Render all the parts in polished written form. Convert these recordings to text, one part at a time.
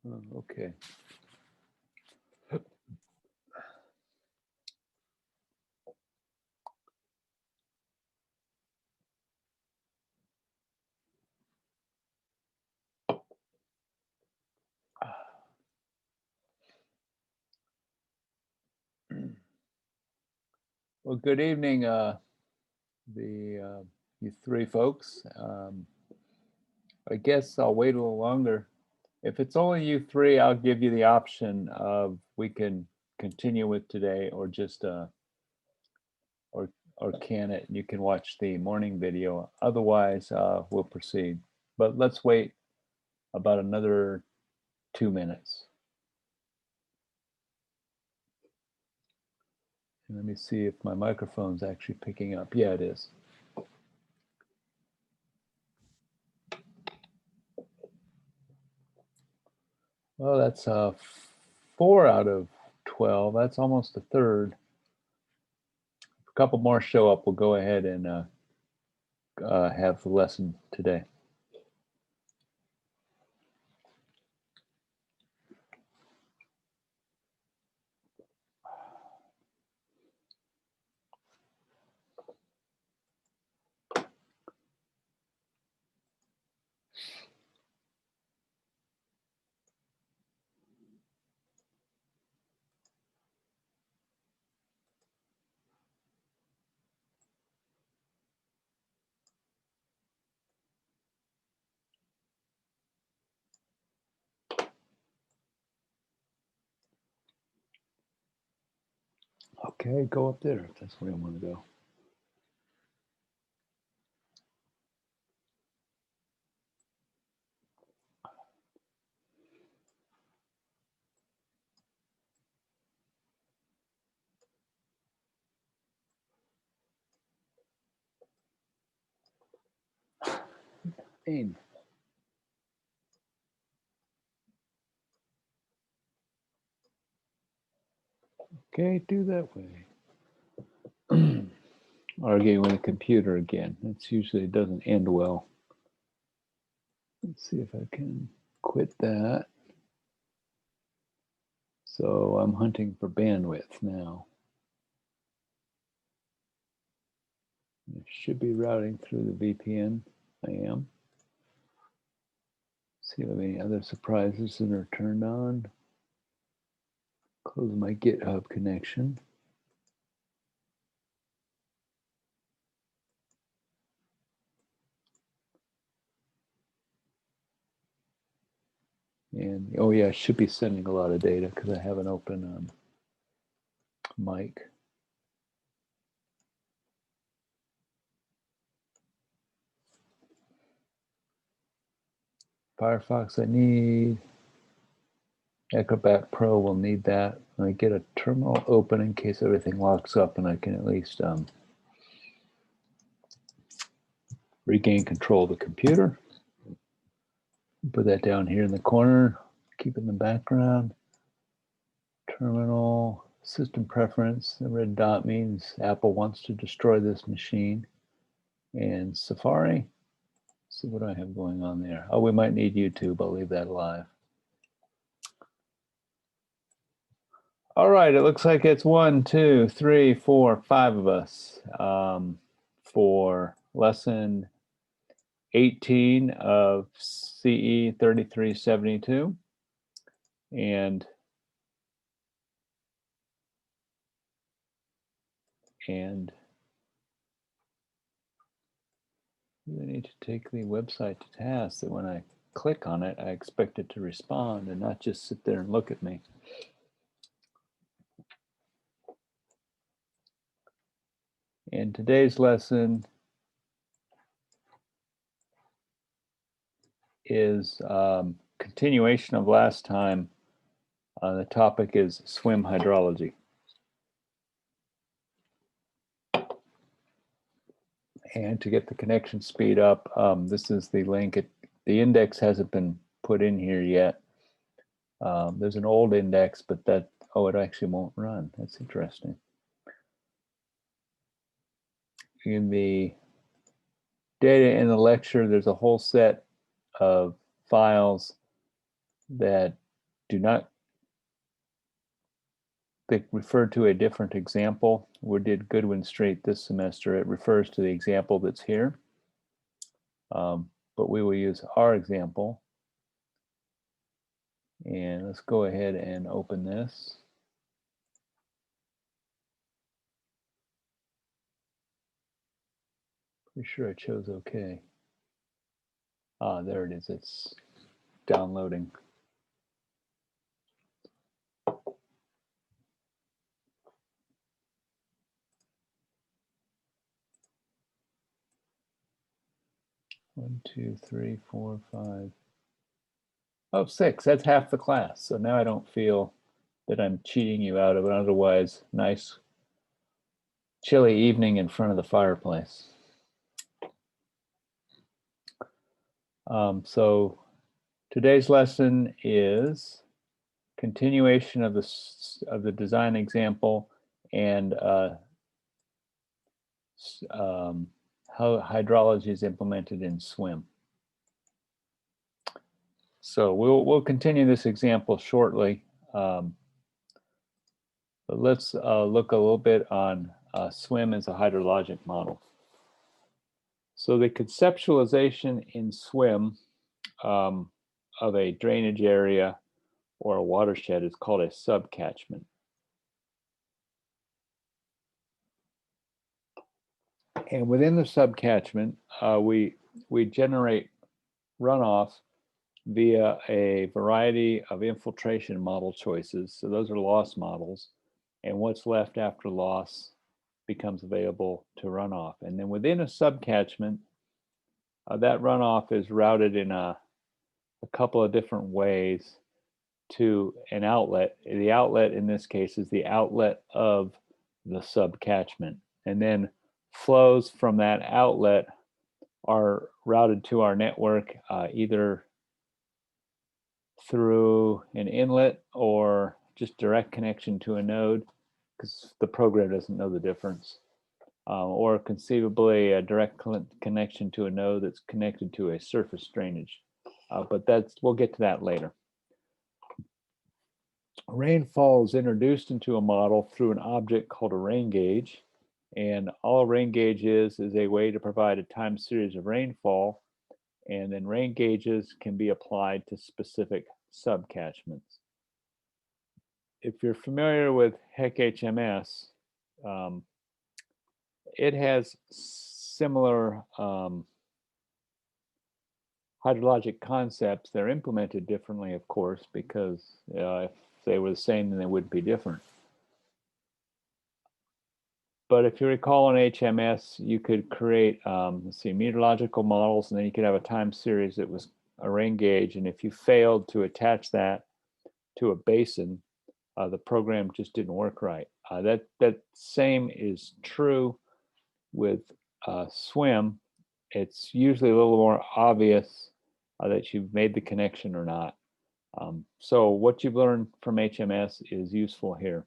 Oh, okay. Well, good evening, you three folks. I guess I'll wait a little longer. If it's only you three, I'll give you the option of we can continue with today or just or can it. You can watch the morning video. Otherwise, we'll proceed. But let's wait about another 2 minutes. And let me see if my microphone's actually picking up. Yeah, it is. Well, that's 4 out of 12. That's almost a third. If a couple more show up, we'll go ahead and have the lesson today. Okay, go up there if that's where you want to go. Aim. Okay, do that way. Arguing with a computer again. That's usually doesn't end well. Let's see if I can quit that. So I'm hunting for bandwidth now. I should be routing through the VPN. I am. See if I have any other surprises that are turned on. Close my GitHub connection. And oh yeah, I should be sending a lot of data because I have an open mic. Firefox I need. Acrobat Pro will need that. I get a terminal open in case everything locks up and I can at least regain control of the computer. Put that down here in the corner, keep it in the background. Terminal, system preference, the red dot means Apple wants to destroy this machine. And Safari, let's see what I have going on there. Oh, we might need YouTube, I'll leave that alive. All right, it looks like it's 1, 2, 3, 4, 5 of us for lesson 18 of CE3372. And I need to take the website to task that when I click on it, I expect it to respond and not just sit there and look at me. And today's lesson is continuation of last time. The topic is swim hydrology. And to get the connection speed up, this is the link. The index hasn't been put in here yet. There's an old index, but it actually won't run. That's interesting. In the data in the lecture, there's a whole set of files that do not refer to a different example. We did Goodwin Street this semester. It refers to the example that's here. But we will use our example. And let's go ahead and open this. Pretty sure I chose OK. Ah, there it is. It's downloading. One, two, three, four, five. Oh, 6. That's half the class. So now I don't feel that I'm cheating you out of an otherwise nice, chilly evening in front of the fireplace. So today's lesson is continuation of the design example and how hydrology is implemented in SWM. So we'll continue this example shortly, but let's look a little bit on SWM as a hydrologic model. So the conceptualization in SWM of a drainage area or a watershed is called a subcatchment. And within the subcatchment, we generate runoff via a variety of infiltration model choices. So those are loss models. And what's left after loss becomes available to runoff. And then within a subcatchment, that runoff is routed in a couple of different ways to an outlet. The outlet in this case is the outlet of the subcatchment. And then flows from that outlet are routed to our network either through an inlet or just direct connection to a node, because the program doesn't know the difference, or conceivably a direct connection to a node that's connected to a surface drainage. But we'll get to that later. Rainfall is introduced into a model through an object called a rain gauge. And all a rain gauge is a way to provide a time series of rainfall. And then rain gauges can be applied to specific subcatchments. If you're familiar with HYDROLOGIC, it has similar hydrologic concepts. They're implemented differently, of course, because if they were the same, then they wouldn't be different. But if you recall in HMS, you could create, meteorological models, and then you could have a time series that was a rain gauge. And if you failed to attach that to a basin, the program just didn't work right. That same is true with SWM. It's usually a little more obvious that you've made the connection or not. So what you've learned from HMS is useful here.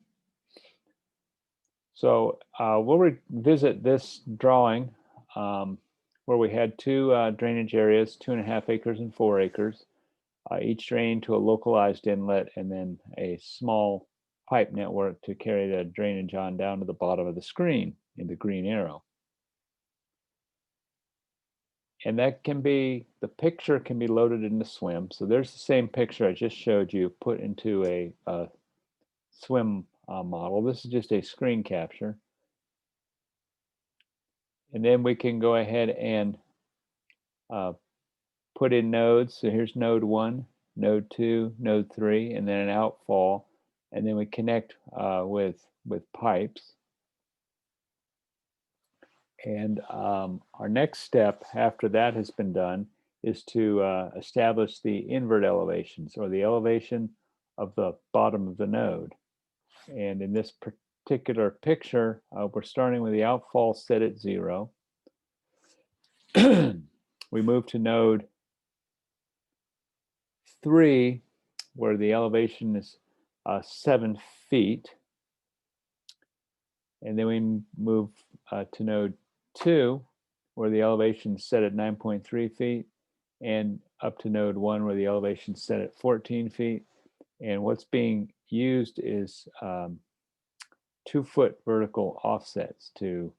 So we'll revisit this drawing where we had two drainage areas, 2.5 acres and 4 acres, each drained to a localized inlet and then a small pipe network to carry the drainage on down to the bottom of the screen in the green arrow. And that can be, the picture can be loaded into SWM. So there's the same picture I just showed you put into a SWM model. This is just a screen capture. And then we can go ahead and put in nodes. So here's node 1, node 2, node 3, and then an outfall. And then we connect with pipes. And our next step after that has been done is to establish the invert elevations, or the elevation of the bottom of the node. And in this particular picture, we're starting with the outfall set at 0. We move to node 3, where the elevation is 7 feet. And then we move to node 2, where the elevation is set at 9.3 feet, and up to node 1, where the elevation is set at 14 feet. And what's being used is 2-foot vertical offsets to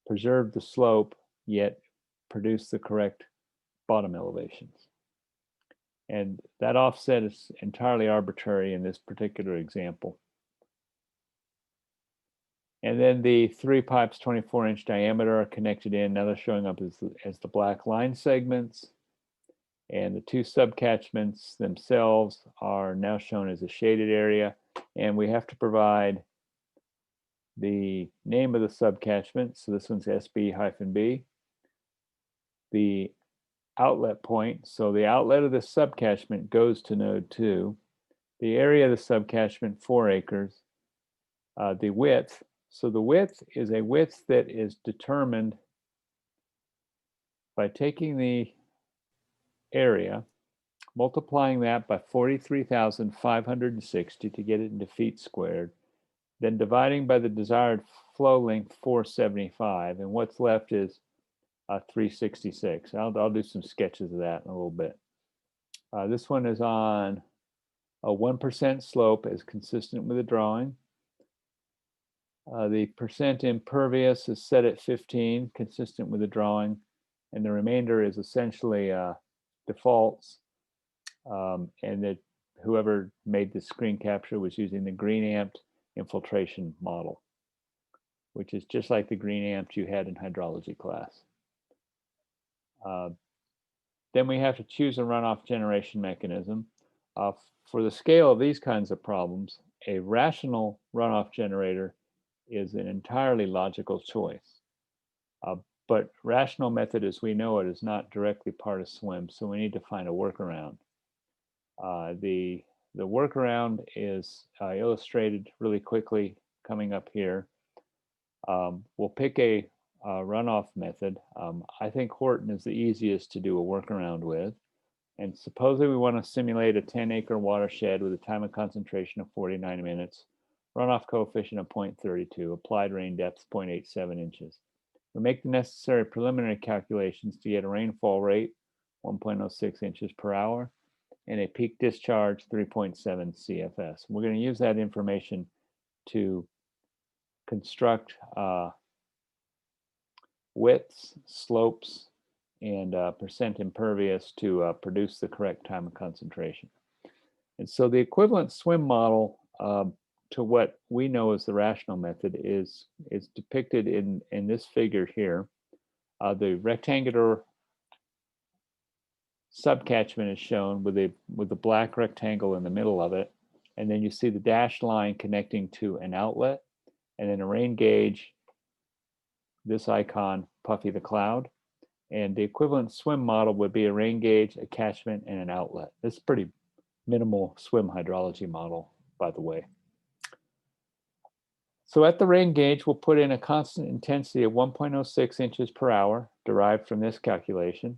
preserve the slope, yet produce the correct bottom elevations. And that offset is entirely arbitrary in this particular example. And then the 3 pipes 24-inch diameter are connected in. Now they're showing up as the black line segments. And the 2 subcatchments themselves are now shown as a shaded area. And we have to provide the name of the subcatchment. So this one's SB-B. The outlet point. So the outlet of the subcatchment goes to node 2. The area of the subcatchment, 4 acres. The width. So the width is a width that is determined by taking the area, multiplying that by 43,560 to get it into feet squared, then dividing by the desired flow length, 475, and what's left is 366. I'll do some sketches of that in a little bit. This one is on a 1% slope as consistent with the drawing. The percent impervious is set at 15, consistent with the drawing, and the remainder is essentially defaults, and that whoever made the screen capture was using the green amped infiltration model, which is just like the green amped you had in hydrology class. Then we have to choose a runoff generation mechanism. For the scale of these kinds of problems, a rational runoff generator is an entirely logical choice. But rational method as we know it is not directly part of SWM, so we need to find a workaround. The workaround is illustrated really quickly coming up here. We'll pick a runoff method. I think Horton is the easiest to do a workaround with. And supposedly we want to simulate a 10-acre watershed with a time of concentration of 49 minutes, runoff coefficient of 0.32, applied rain depth 0.87 inches. We make the necessary preliminary calculations to get a rainfall rate, 1.06 inches per hour, and a peak discharge, 3.7 CFS. We're going to use that information to construct widths, slopes, and percent impervious to produce the correct time of concentration. And so the equivalent SWM model to what we know as the rational method is depicted in this figure here. The rectangular subcatchment is shown with the black rectangle in the middle of it, and then you see the dashed line connecting to an outlet, and then a rain gauge, this icon, Puffy the Cloud. And the equivalent SWM model would be a rain gauge, a catchment, and an outlet. This is pretty minimal SWM hydrology model, by the way. So at the rain gauge, we'll put in a constant intensity of 1.06 inches per hour, derived from this calculation.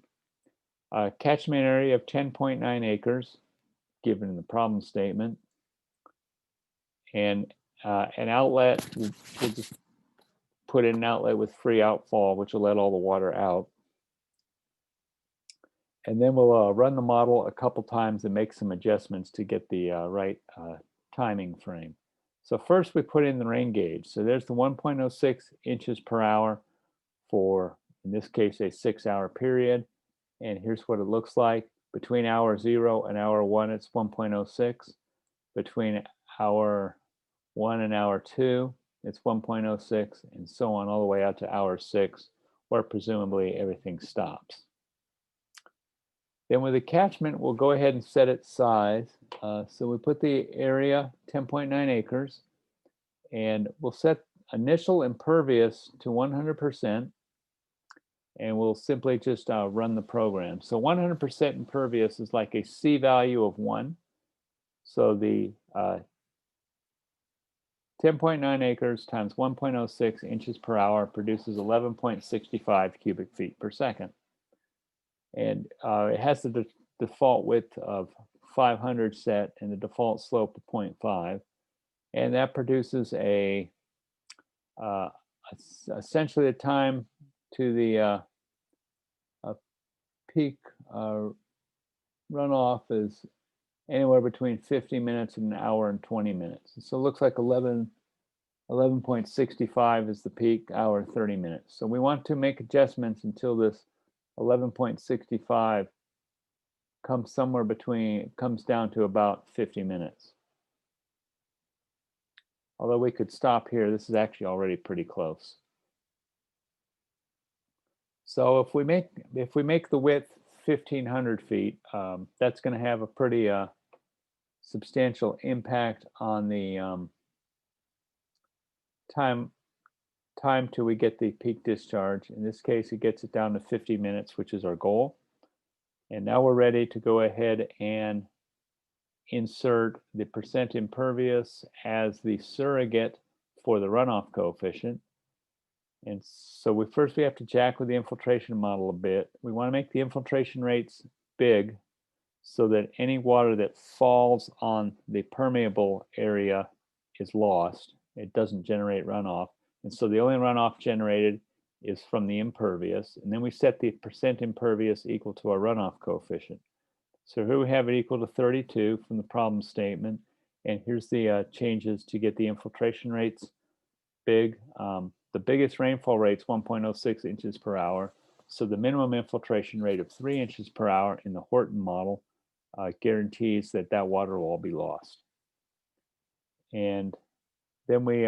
A catchment area of 10.9 acres, given in the problem statement. And an outlet, we'll just put in an outlet with free outfall, which will let all the water out. And then we'll run the model a couple times and make some adjustments to get the right timing frame. So first we put in the rain gauge. So there's the 1.06 inches per hour for, in this case, a 6-hour period. And here's what it looks like. Between hour 0 and hour 1, it's 1.06. Between hour 1 and hour 2, it's 1.06, and so on all the way out to hour 6, where presumably everything stops. Then with the catchment, we'll go ahead and set its size. So we put the area 10.9 acres, and we'll set initial impervious to 100%, and we'll simply just run the program. So 100% impervious is like a C value of 1. So the 10.9 acres times 1.06 inches per hour produces 11.65 cubic feet per second. And it has the default width of 500 set and the default slope of 0.5. And that produces essentially the time to the peak runoff is anywhere between 50 minutes and an hour and 20 minutes. So it looks like 11.65 is the peak, hour 30 minutes. So we want to make adjustments until this 11.65 comes somewhere between, comes down to about 50 minutes. Although we could stop here, this is actually already pretty close. So if we make the width 1,500 feet, that's going to have a pretty substantial impact on the time till we get the peak discharge. In this case, it gets it down to 50 minutes, which is our goal. And now we're ready to go ahead and insert the percent impervious as the surrogate for the runoff coefficient. And so we have to jack with the infiltration model a bit. We want to make the infiltration rates big so that any water that falls on the permeable area is lost. It doesn't generate runoff. And so the only runoff generated is from the impervious. And then we set the percent impervious equal to our runoff coefficient. So here we have it equal to 32 from the problem statement. And here's the changes to get the infiltration rates big. The biggest rainfall rate is 1.06 inches per hour. So the minimum infiltration rate of 3 inches per hour in the Horton model guarantees that that water will all be lost. And then we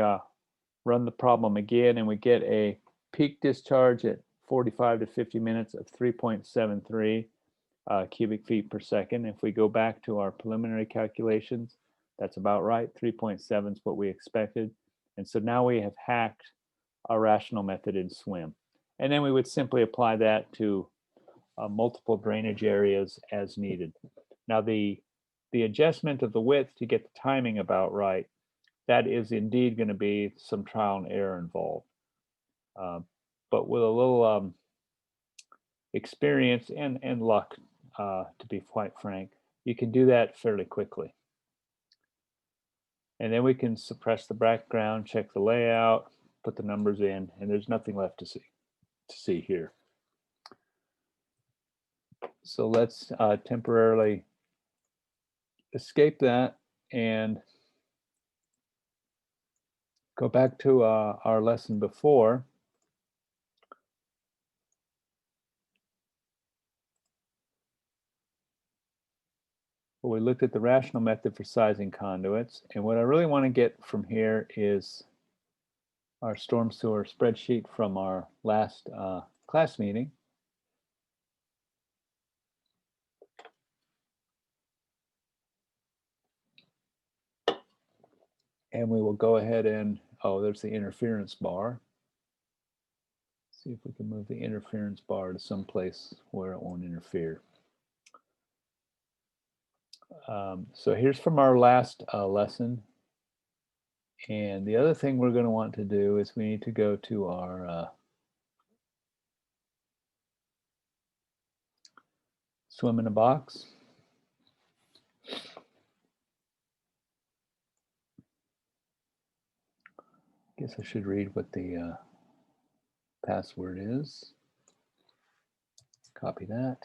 run the problem again, and we get a peak discharge at 45 to 50 minutes of 3.73 cubic feet per second. If we go back to our preliminary calculations, that's about right. 3.7 is what we expected. And so now we have hacked our rational method in SWM. And then we would simply apply that to multiple drainage areas as needed. Now the adjustment of the width to get the timing about right, that is indeed going to be some trial and error involved. But with a little experience and luck, to be quite frank, you can do that fairly quickly. And then we can suppress the background, check the layout, put the numbers in, and there's nothing left to see here. So let's temporarily escape that and go back to our lesson before. We looked at the rational method for sizing conduits, and what I really want to get from here is our storm sewer spreadsheet from our last class meeting. And we will go ahead and, oh, there's the interference bar. See if we can move the interference bar to some place where it won't interfere. So here's from our last lesson. And the other thing we're going to want to do is we need to go to our swim in a box. Guess I should read what the password is. Copy that.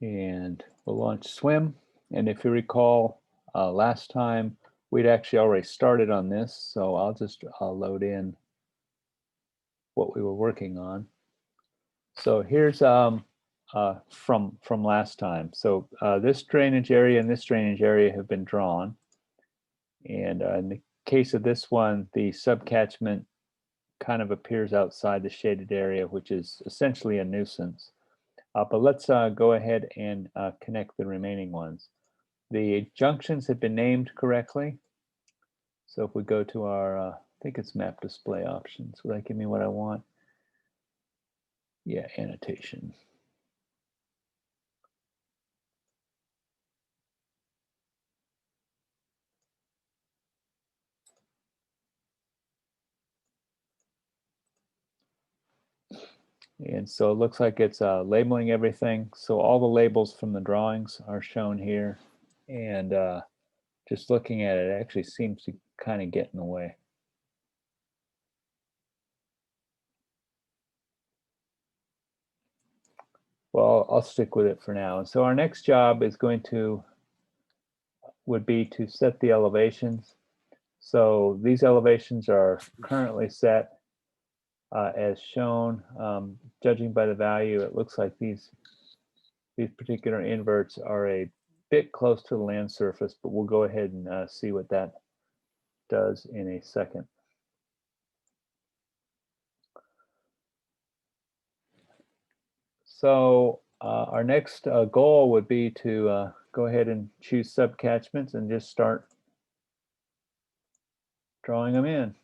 And we'll launch swim. And if you recall, last time we'd actually already started on this, so I'll load in what we were working on. So here's from last time. So this drainage area and this drainage area have been drawn. And in the case of this one, the subcatchment kind of appears outside the shaded area, which is essentially a nuisance. But let's go ahead and connect the remaining ones. The junctions have been named correctly. So if we go to our, I think it's map display options, will that give me what I want? Yeah, annotation. And so it looks like it's labeling everything. So all the labels from the drawings are shown here. And just looking at it, it actually seems to kind of get in the way. Well, I'll stick with it for now. And so our next job is would be to set the elevations. So these elevations are currently set as shown. Judging by the value, it looks like these particular inverts are a bit close to the land surface, but we'll go ahead and see what that does in a second. So our next goal would be to go ahead and choose subcatchments and just start drawing them in.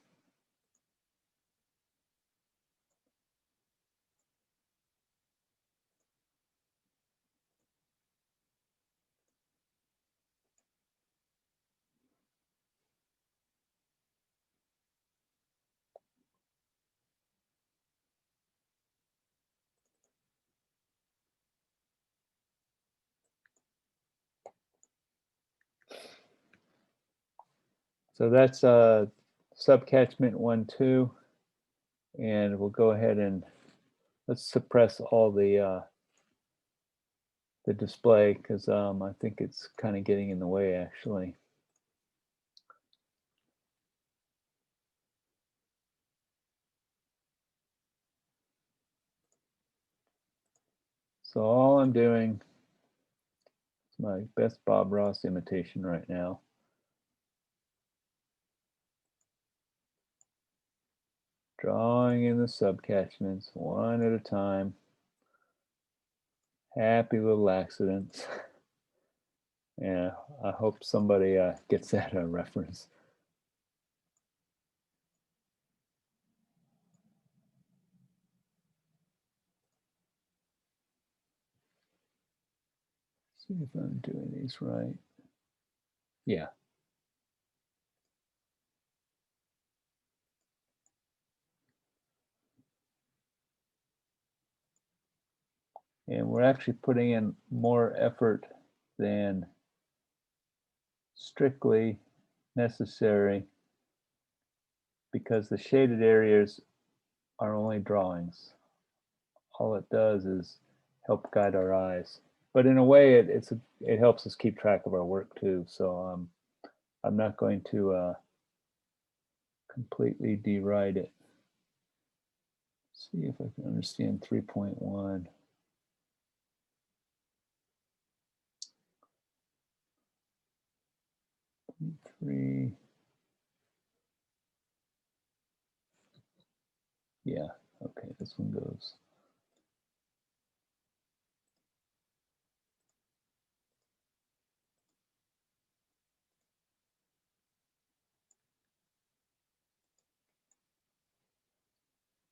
So that's subcatchment 1, 2, and we'll go ahead and let's suppress all the display because I think it's kind of getting in the way actually. So all I'm doing is my best Bob Ross imitation right now. Drawing in the subcatchments one at a time. Happy little accidents. Yeah, I hope somebody gets that reference. See if I'm doing these right. Yeah. And we're actually putting in more effort than strictly necessary because the shaded areas are only drawings. All it does is help guide our eyes. But in a way, it helps us keep track of our work too. So I'm not going to completely dewrite it. See if I can understand 3.1. Three. Yeah, okay, this one goes.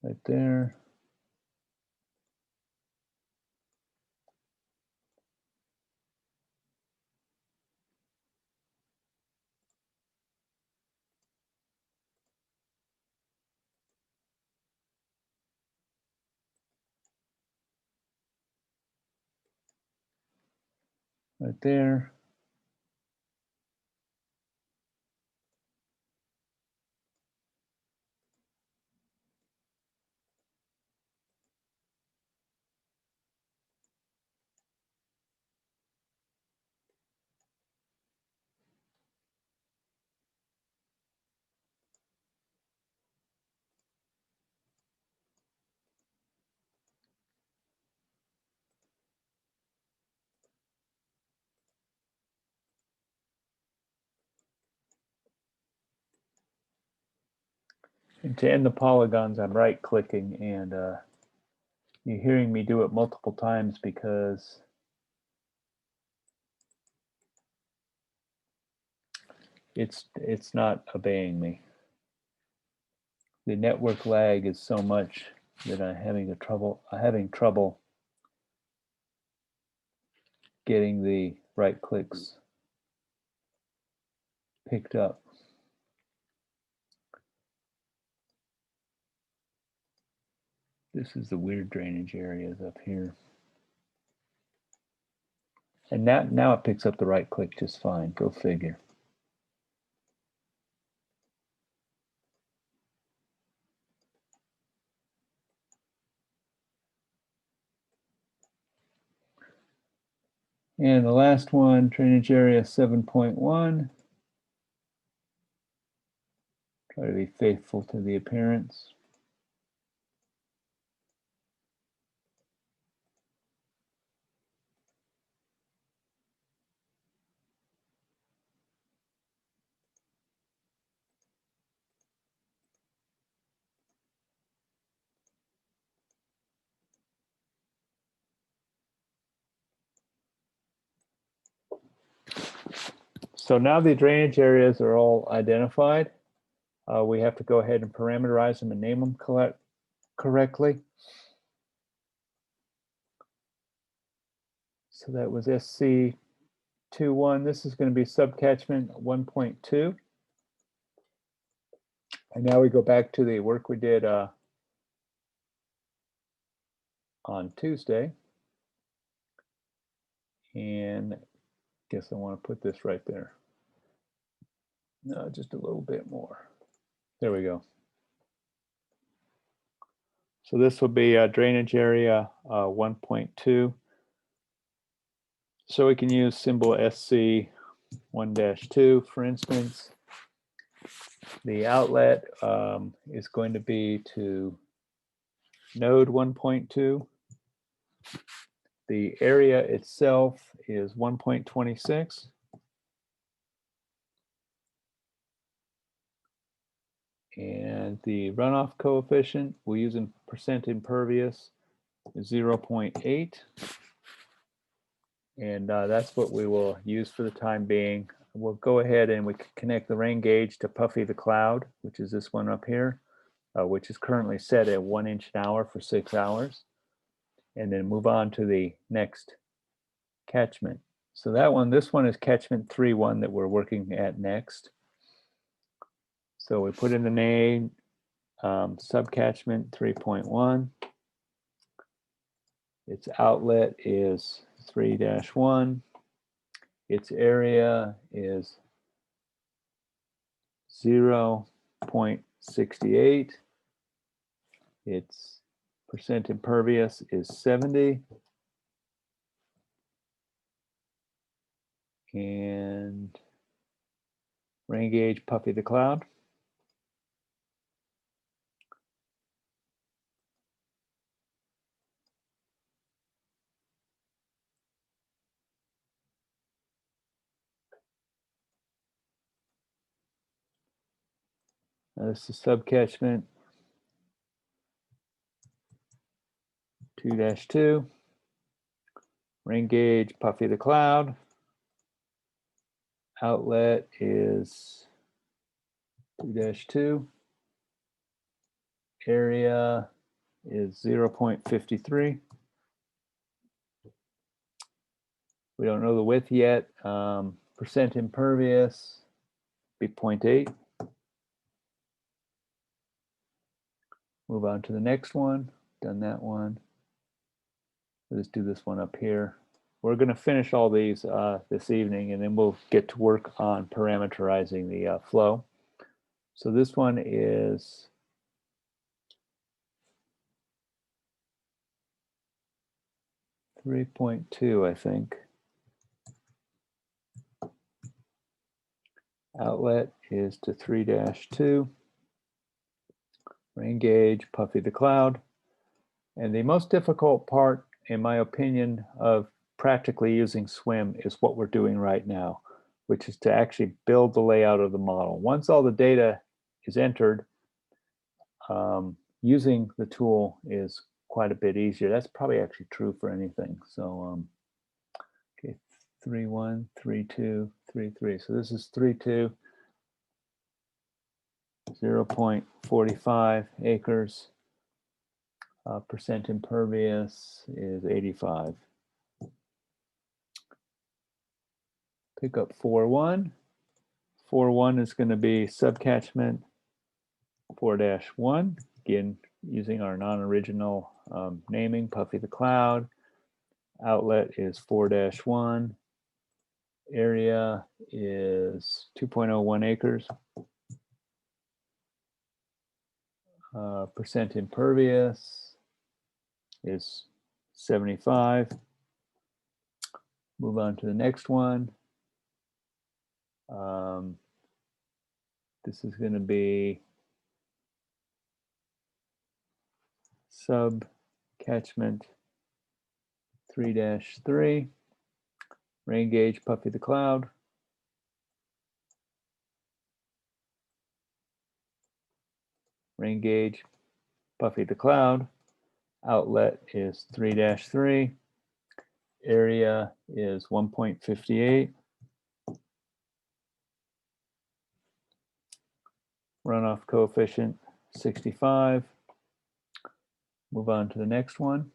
Right there. Right there. And to end the polygons, I'm right clicking and you're hearing me do it multiple times because it's not obeying me. The network lag is so much that I'm having trouble getting the right clicks picked up. This is the weird drainage areas up here. And now it picks up the right click just fine. Go figure. And the last one, drainage area 7.1. Try to be faithful to the appearance. So now the drainage areas are all identified. We have to go ahead and parameterize them and name them correctly. So that was SC21. This is going to be subcatchment 1.2. And now we go back to the work we did on Tuesday. And I guess I want to put this right there. No, just a little bit more. There we go. So this will be drainage area 1.2. So we can use symbol SC1-2, for instance. The outlet is going to be to node 1.2. The area itself is 1.26. And the runoff coefficient, we're using percent impervious, is 0.8. And that's what we will use for the time being. We'll go ahead and we can connect the rain gauge to Puffy the Cloud, which is this one up here, which is currently set at 1 inch an hour for 6 hours. And then move on to the next catchment. So that one, this one is catchment 3.1 that we're working at next. So we put in the name, subcatchment 3.1. Its outlet is 3-1. Its area is 0.68. Its percent impervious is 70. And rain gauge Puffy the Cloud. This is subcatchment 2-2. Rain gauge Puffy the Cloud. Outlet is 2-2. Area is 0.53. We don't know the width yet. Percent impervious be 0.8. Move on to the next one. Done that one. Let's do this one up here. We're going to finish all these this evening, and then we'll get to work on parameterizing the flow. So this one is .2, I think. Outlet is to 3-2. Rain gauge, Puffy the Cloud. And the most difficult part, in my opinion, of practically using SWM is what we're doing right now, which is to actually build the layout of the model. Once all the data is entered, using the tool is quite a bit easier. That's probably actually true for anything. So, okay, 3.1, 3.2, 3.3. So this is 3.2, 0.45 acres. Percent impervious is 85. Pick up 4.1. 4.1 is going to be subcatchment 4-1. Again, using our non-original naming, Puffy the Cloud. Outlet is 4-1. Area is 2.01 acres. Percent impervious is 75. Move on to the next one. This is going to be sub catchment 3-3, rain gauge Puffy the Cloud. Rain gauge Puffy the Cloud. Outlet is 3-3. Area is 1.58. Runoff coefficient 65. Move on to the next one.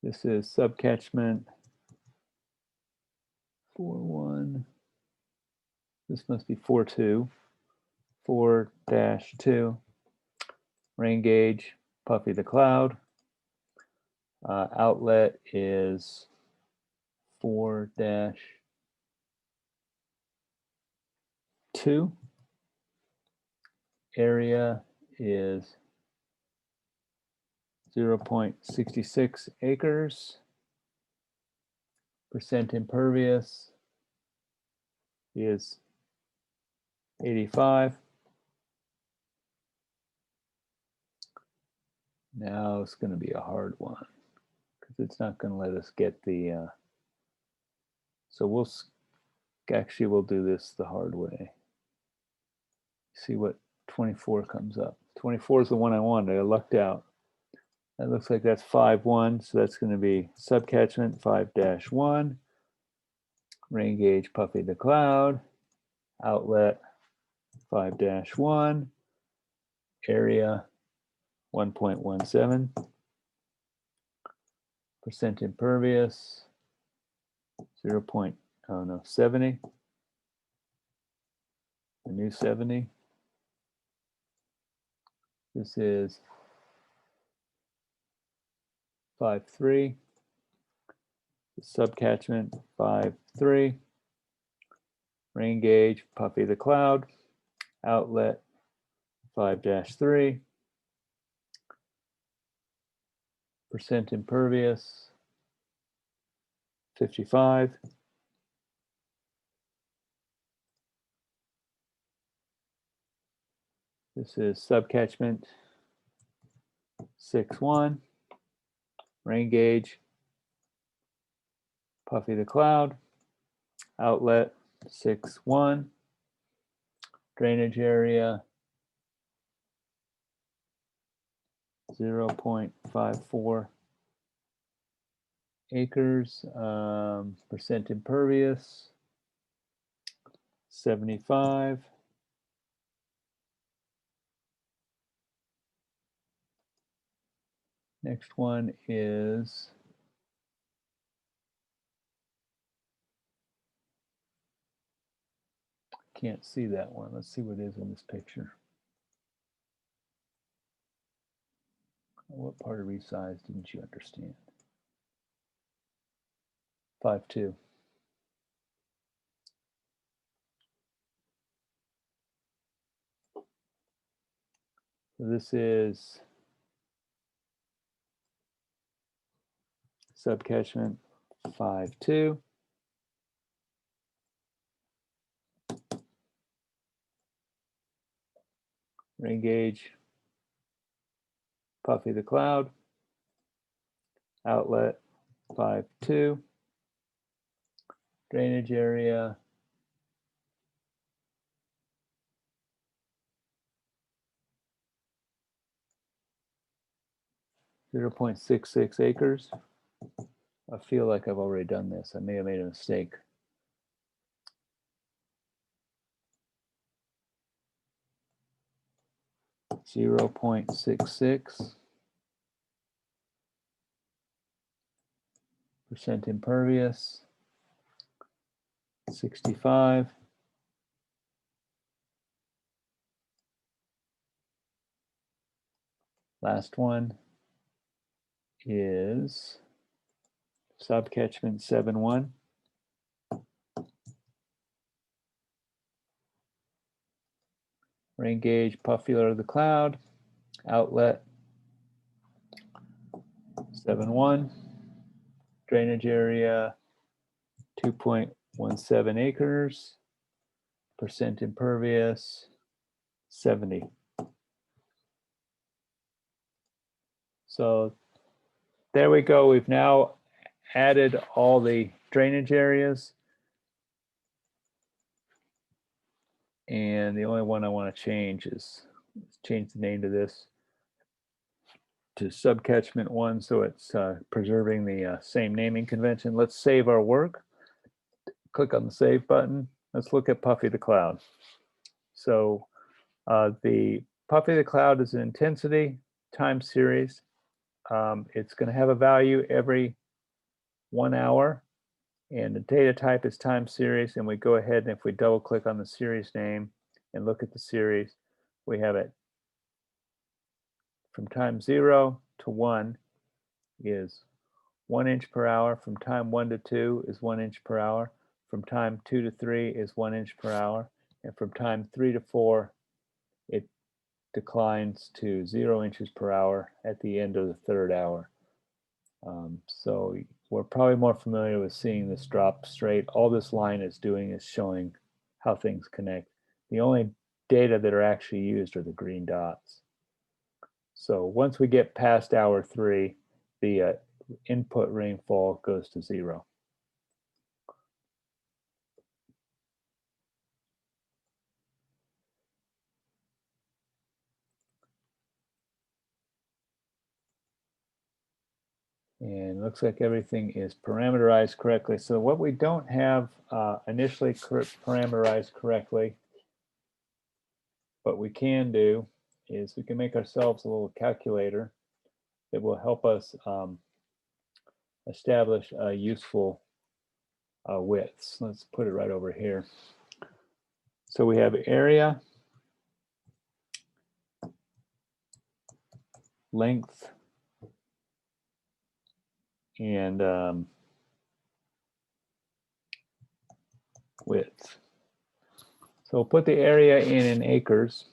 This is subcatchment 4-1. This must be 4-2. 4-2. Rain gauge Puffy the Cloud. Outlet is 4-2. Area is 0.66 acres. Percent impervious is 85. Now it's going to be a hard one because it's not going to let us get the, so we'll do this the hard way. See what 24 comes up. 24 is the one I wanted. I lucked out. That looks like that's 5-1, so that's going to be subcatchment 5-1. Rain gauge Puffy the Cloud. Outlet 5-1. Area 1.17. Percent impervious 70. The new 70. This is 5-3. Subcatchment 5-3. Rain gauge Puffy the Cloud. Outlet 5-3. Percent impervious 55. This is subcatchment 6-1. Rain gauge Puffy the Cloud. Outlet 6-1. Drainage area 0.54 acres. Percent impervious 75. Next one is can't see that one. Let's see what it is in this picture. What part of resize didn't you understand? 5-2. So this is subcatchment 5-2. Rain gauge Puffy the Cloud. Outlet 5-2. Drainage area 0.66 acres. I feel like I've already done this. I may have made a mistake. .66. Percent impervious 65. Last one is subcatchment 7-1. Rain gauge Puffy the Cloud. Outlet 7-1. Drainage area 2.17 acres, percent impervious, 70. So there we go. We've now added all the drainage areas. And the only one I want to change is change the name to this to subcatchment 1, so it's preserving the same naming convention. Let's save our work. Click on the save button. Let's look at Puffy the Cloud. So the Puffy the Cloud is an intensity time series. It's going to have a value every 1 hour, and the data type is time series. And we go ahead, and if we double click on the series name and look at the series, we have it from time 0 to 1 is 1 inch per hour. From time 1 to 2 is 1 inch per hour. From time 2 to 3 is 1 inch per hour. And from time 3 to 4, it declines to 0 inches per hour at the end of the 3rd hour. So we're probably more familiar with seeing this drop straight. All this line is doing is showing how things connect. The only data that are actually used are the green dots. So once we get past hour 3, the input rainfall goes to 0. And it looks like everything is parameterized correctly. So what we don't have initially parameterized correctly, but we can do, is we can make ourselves a little calculator that will help us establish useful widths. Let's put it right over here. So we have area, length, and width. So we'll put the area in acres.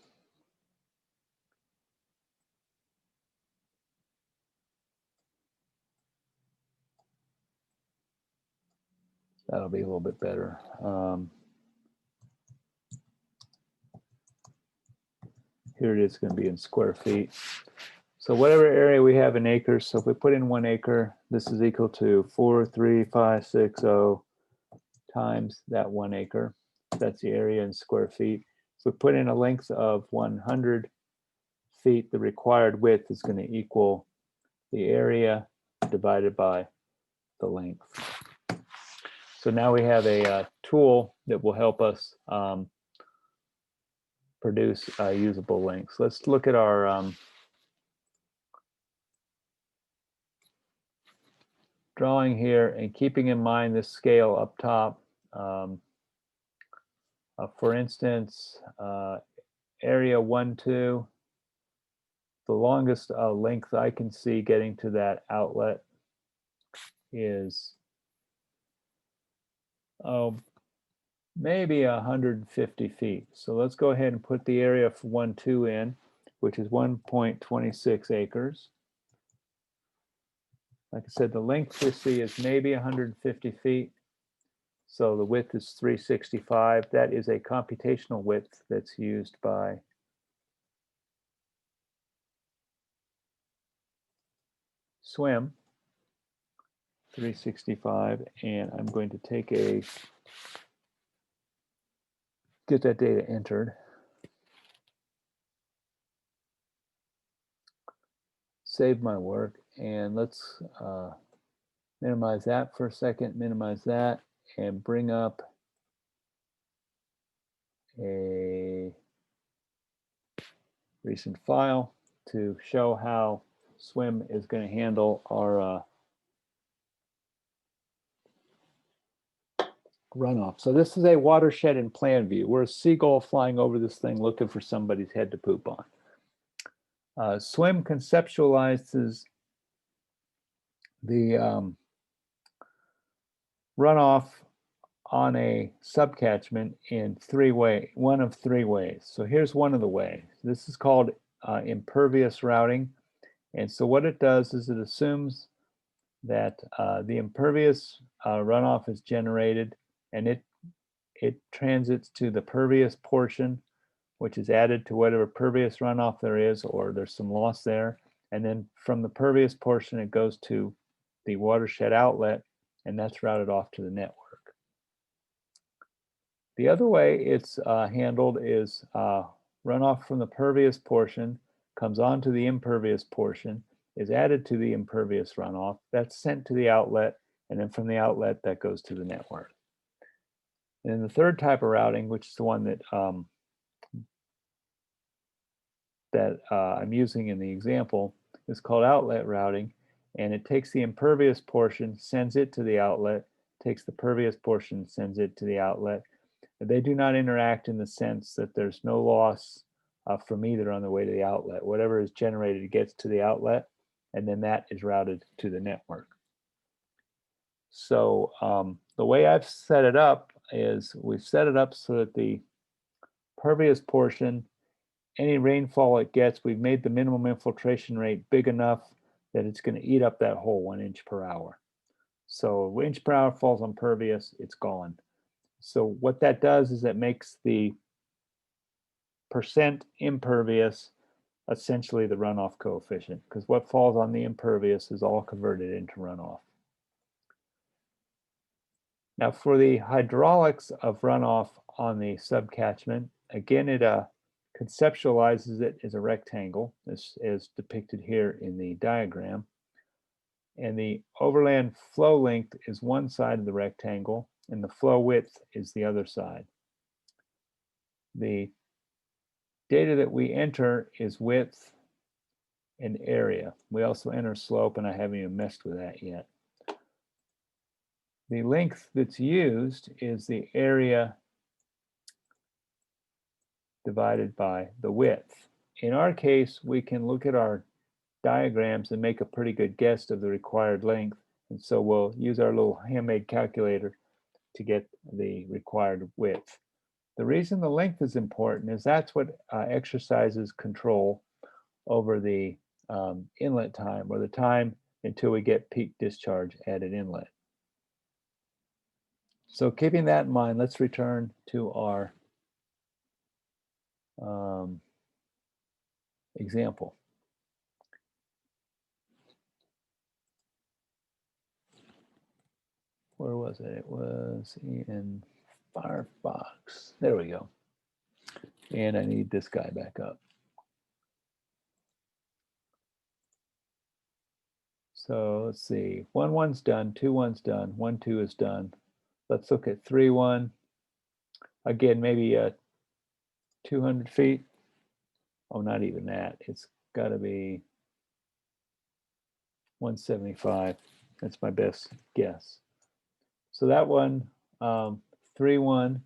That'll be a little bit better. Here it is going to be in square feet. So whatever area we have in acres, so if we put in 1 acre, this is equal to 43560 times that 1 acre. That's the area in square feet. So we put in a length of 100 feet. The required width is going to equal the area divided by the length. So now we have a tool that will help us produce usable lengths. Let's look at our drawing here, and keeping in mind this scale up top. For instance, area 1, 2, the longest length I can see getting to that outlet is maybe 150 feet. So let's go ahead and put the area for 1, 2 in, which is 1.26 acres. Like I said, the length we see is maybe 150 feet. So the width is 365. That is a computational width that's used by SWM, 365. And I'm going to take get that data entered. Save my work, and let's minimize that for a second, minimize that, and bring up a recent file to show how SWM is going to handle our runoff. So this is a watershed in plan view. We're a seagull flying over this thing looking for somebody's head to poop on. SWM conceptualizes the runoff on a subcatchment in one of three ways. So here's one of the ways. This is called impervious routing. And so what it does is it assumes that the impervious runoff is generated, and it transits to the pervious portion, which is added to whatever pervious runoff there is, or there's some loss there. And then from the pervious portion, it goes to the watershed outlet, and that's routed off to the network. The other way it's handled is runoff from the pervious portion comes onto the impervious portion, is added to the impervious runoff, that's sent to the outlet, and then from the outlet that goes to the network. And then the third type of routing, which is the one that I'm using in the example, is called outlet routing, and it takes the impervious portion, sends it to the outlet, takes the pervious portion, sends it to the outlet. They do not interact in the sense that there's no loss from either on the way to the outlet. Whatever is generated gets to the outlet, and then that is routed to the network. So the way I've set it up is we've set it up so that the pervious portion, any rainfall it gets, we've made the minimum infiltration rate big enough that it's going to eat up that whole 1 inch per hour. So 1 inch per hour falls on pervious, it's gone. So what that does is it makes the percent impervious essentially the runoff coefficient, because what falls on the impervious is all converted into runoff. Now for the hydraulics of runoff on the subcatchment, again it conceptualizes it as a rectangle, as depicted here in the diagram. And the overland flow length is one side of the rectangle, and the flow width is the other side. The data that we enter is width and area. We also enter slope, and I haven't even messed with that yet. The length that's used is the area divided by the width. In our case, we can look at our diagrams and make a pretty good guess of the required length, and so we'll use our little handmade calculator to get the required width. The reason the length is important is that's what exercises control over the inlet time, or the time until we get peak discharge at an inlet. So keeping that in mind, let's return to our example. Where was it? It was in Firefox. There we go. And I need this guy back up. So let's see. 1-1's done. 2-1's done. 1-2 is done. Let's look at 3-1. Again, maybe 200 feet. Oh, not even that. It's got to be 175. That's my best guess. So that one, 3-1,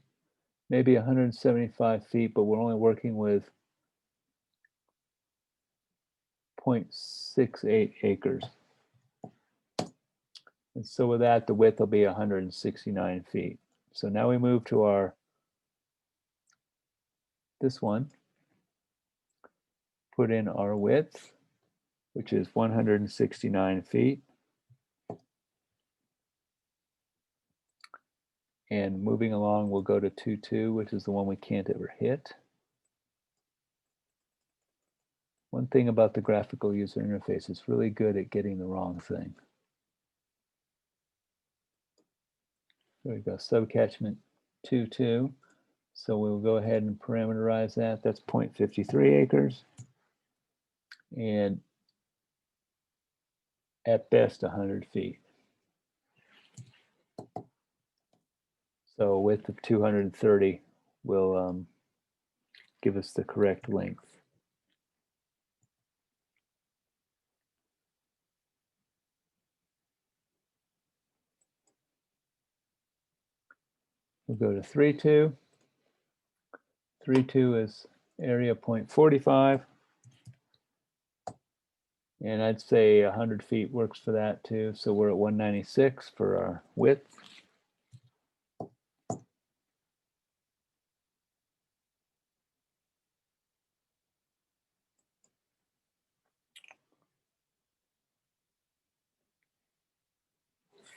maybe 175 feet, but we're only working with 0.68 acres. And so with that, the width will be 169 feet. So now we move to this one, put in our width, which is 169 feet. And moving along, we'll go to 2-2, which is the one we can't ever hit. One thing about the graphical user interface, it's really good at getting the wrong thing. There we go, subcatchment 2-2. So we'll go ahead and parameterize that. That's 0.53 acres. And at best 100 feet. So a width of 230 will give us the correct length. We'll go to 3-2. 3-2 is area 0.45. And I'd say 100 feet works for that too. So we're at 196 for our width.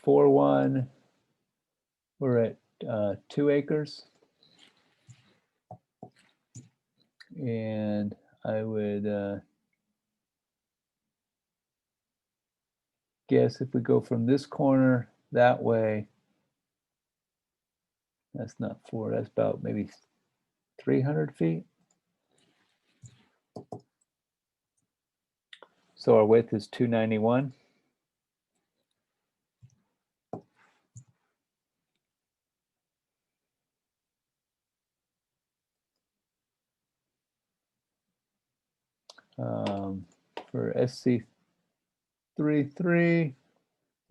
4-1, we're at 2 acres. And I would guess if we go from this corner that way, that's not 4, that's about maybe 300 feet. So our width is 291. For SC33,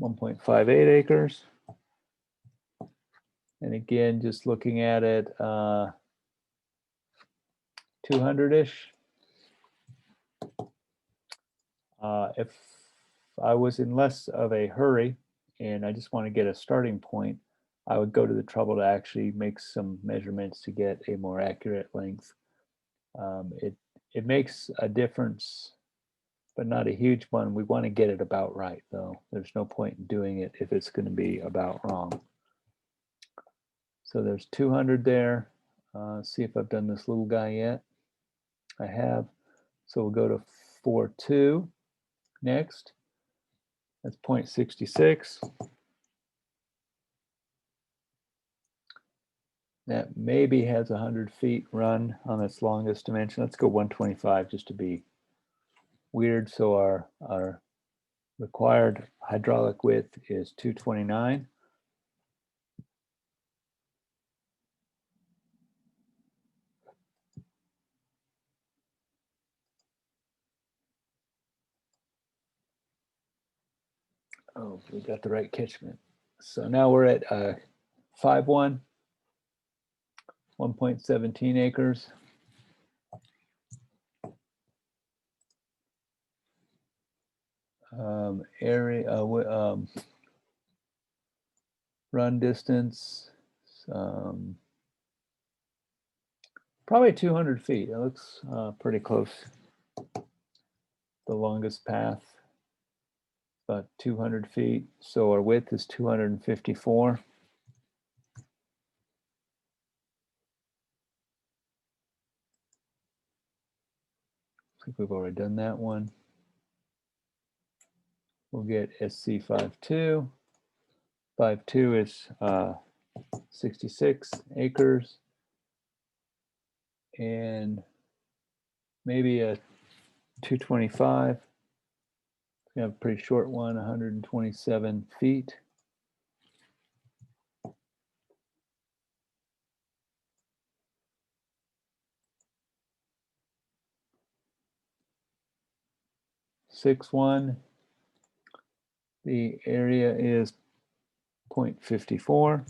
1.58 acres. And again, just looking at it, 200-ish. If I was in less of a hurry and I just want to get a starting point, I would go to the trouble to actually make some measurements to get a more accurate length. It makes a difference, but not a huge one. We want to get it about right, though. There's no point in doing it if it's going to be about wrong. So there's 200 there. See if I've done this little guy yet. I have. So we'll go to 4.2 next. That's 0.66. That maybe has 100 feet run on its longest dimension. Let's go 125 just to be weird. So our required hydraulic width is 229. Oh, we got the right catchment. So now we're at 5.1, 1.17 acres. Run distance, probably 200 feet. It looks pretty close. The longest path, about 200 feet. So our width is 254. I think we've already done that one. We'll get SC52. 5.2 is 66 acres. And maybe a 225. We have a pretty short one, 127 feet. Six one. The area is 0.54.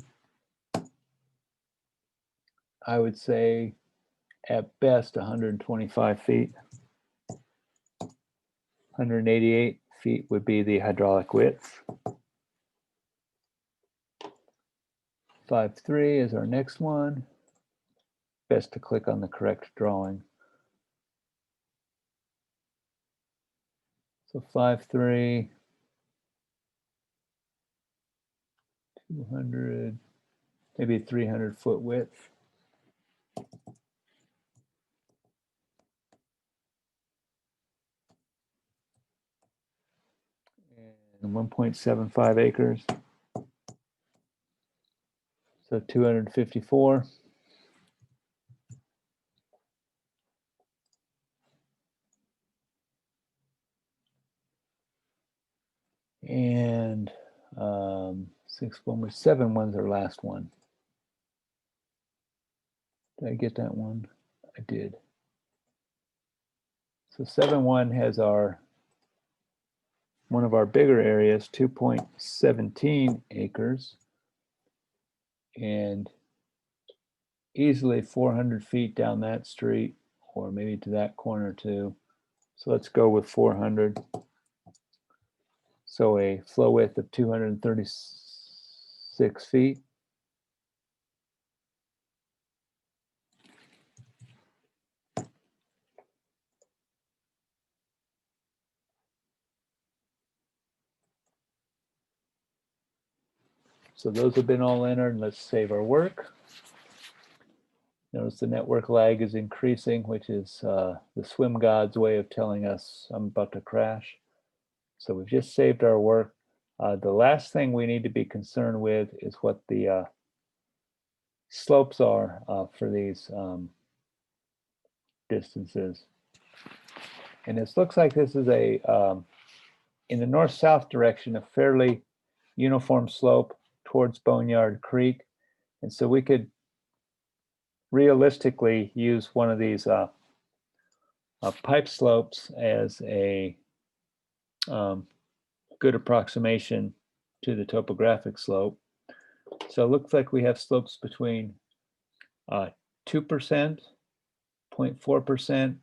I would say at best 125 feet. 188 feet would be the hydraulic width. 5.3 is our next one. Best to click on the correct drawing. So 5.3, 200, maybe 300 foot width. And 1.75 acres. So 254. And 6.1, 7.1's our last one. Did I get that one? I did. So 7.1 has one of our bigger areas, 2.17 acres, and easily 400 feet down that street, or maybe to that corner too. So let's go with 400. So a flow width of 236 feet. So those have been all entered. Let's save our work. Notice the network lag is increasing, which is the swim god's way of telling us I'm about to crash. So we've just saved our work. The last thing we need to be concerned with is what the slopes are for these distances. And this looks like this is a, in the north-south direction, a fairly uniform slope towards Boneyard Creek. And so we could realistically use one of these pipe slopes as a good approximation to the topographic slope. So it looks like we have slopes between 2%, 0.4%,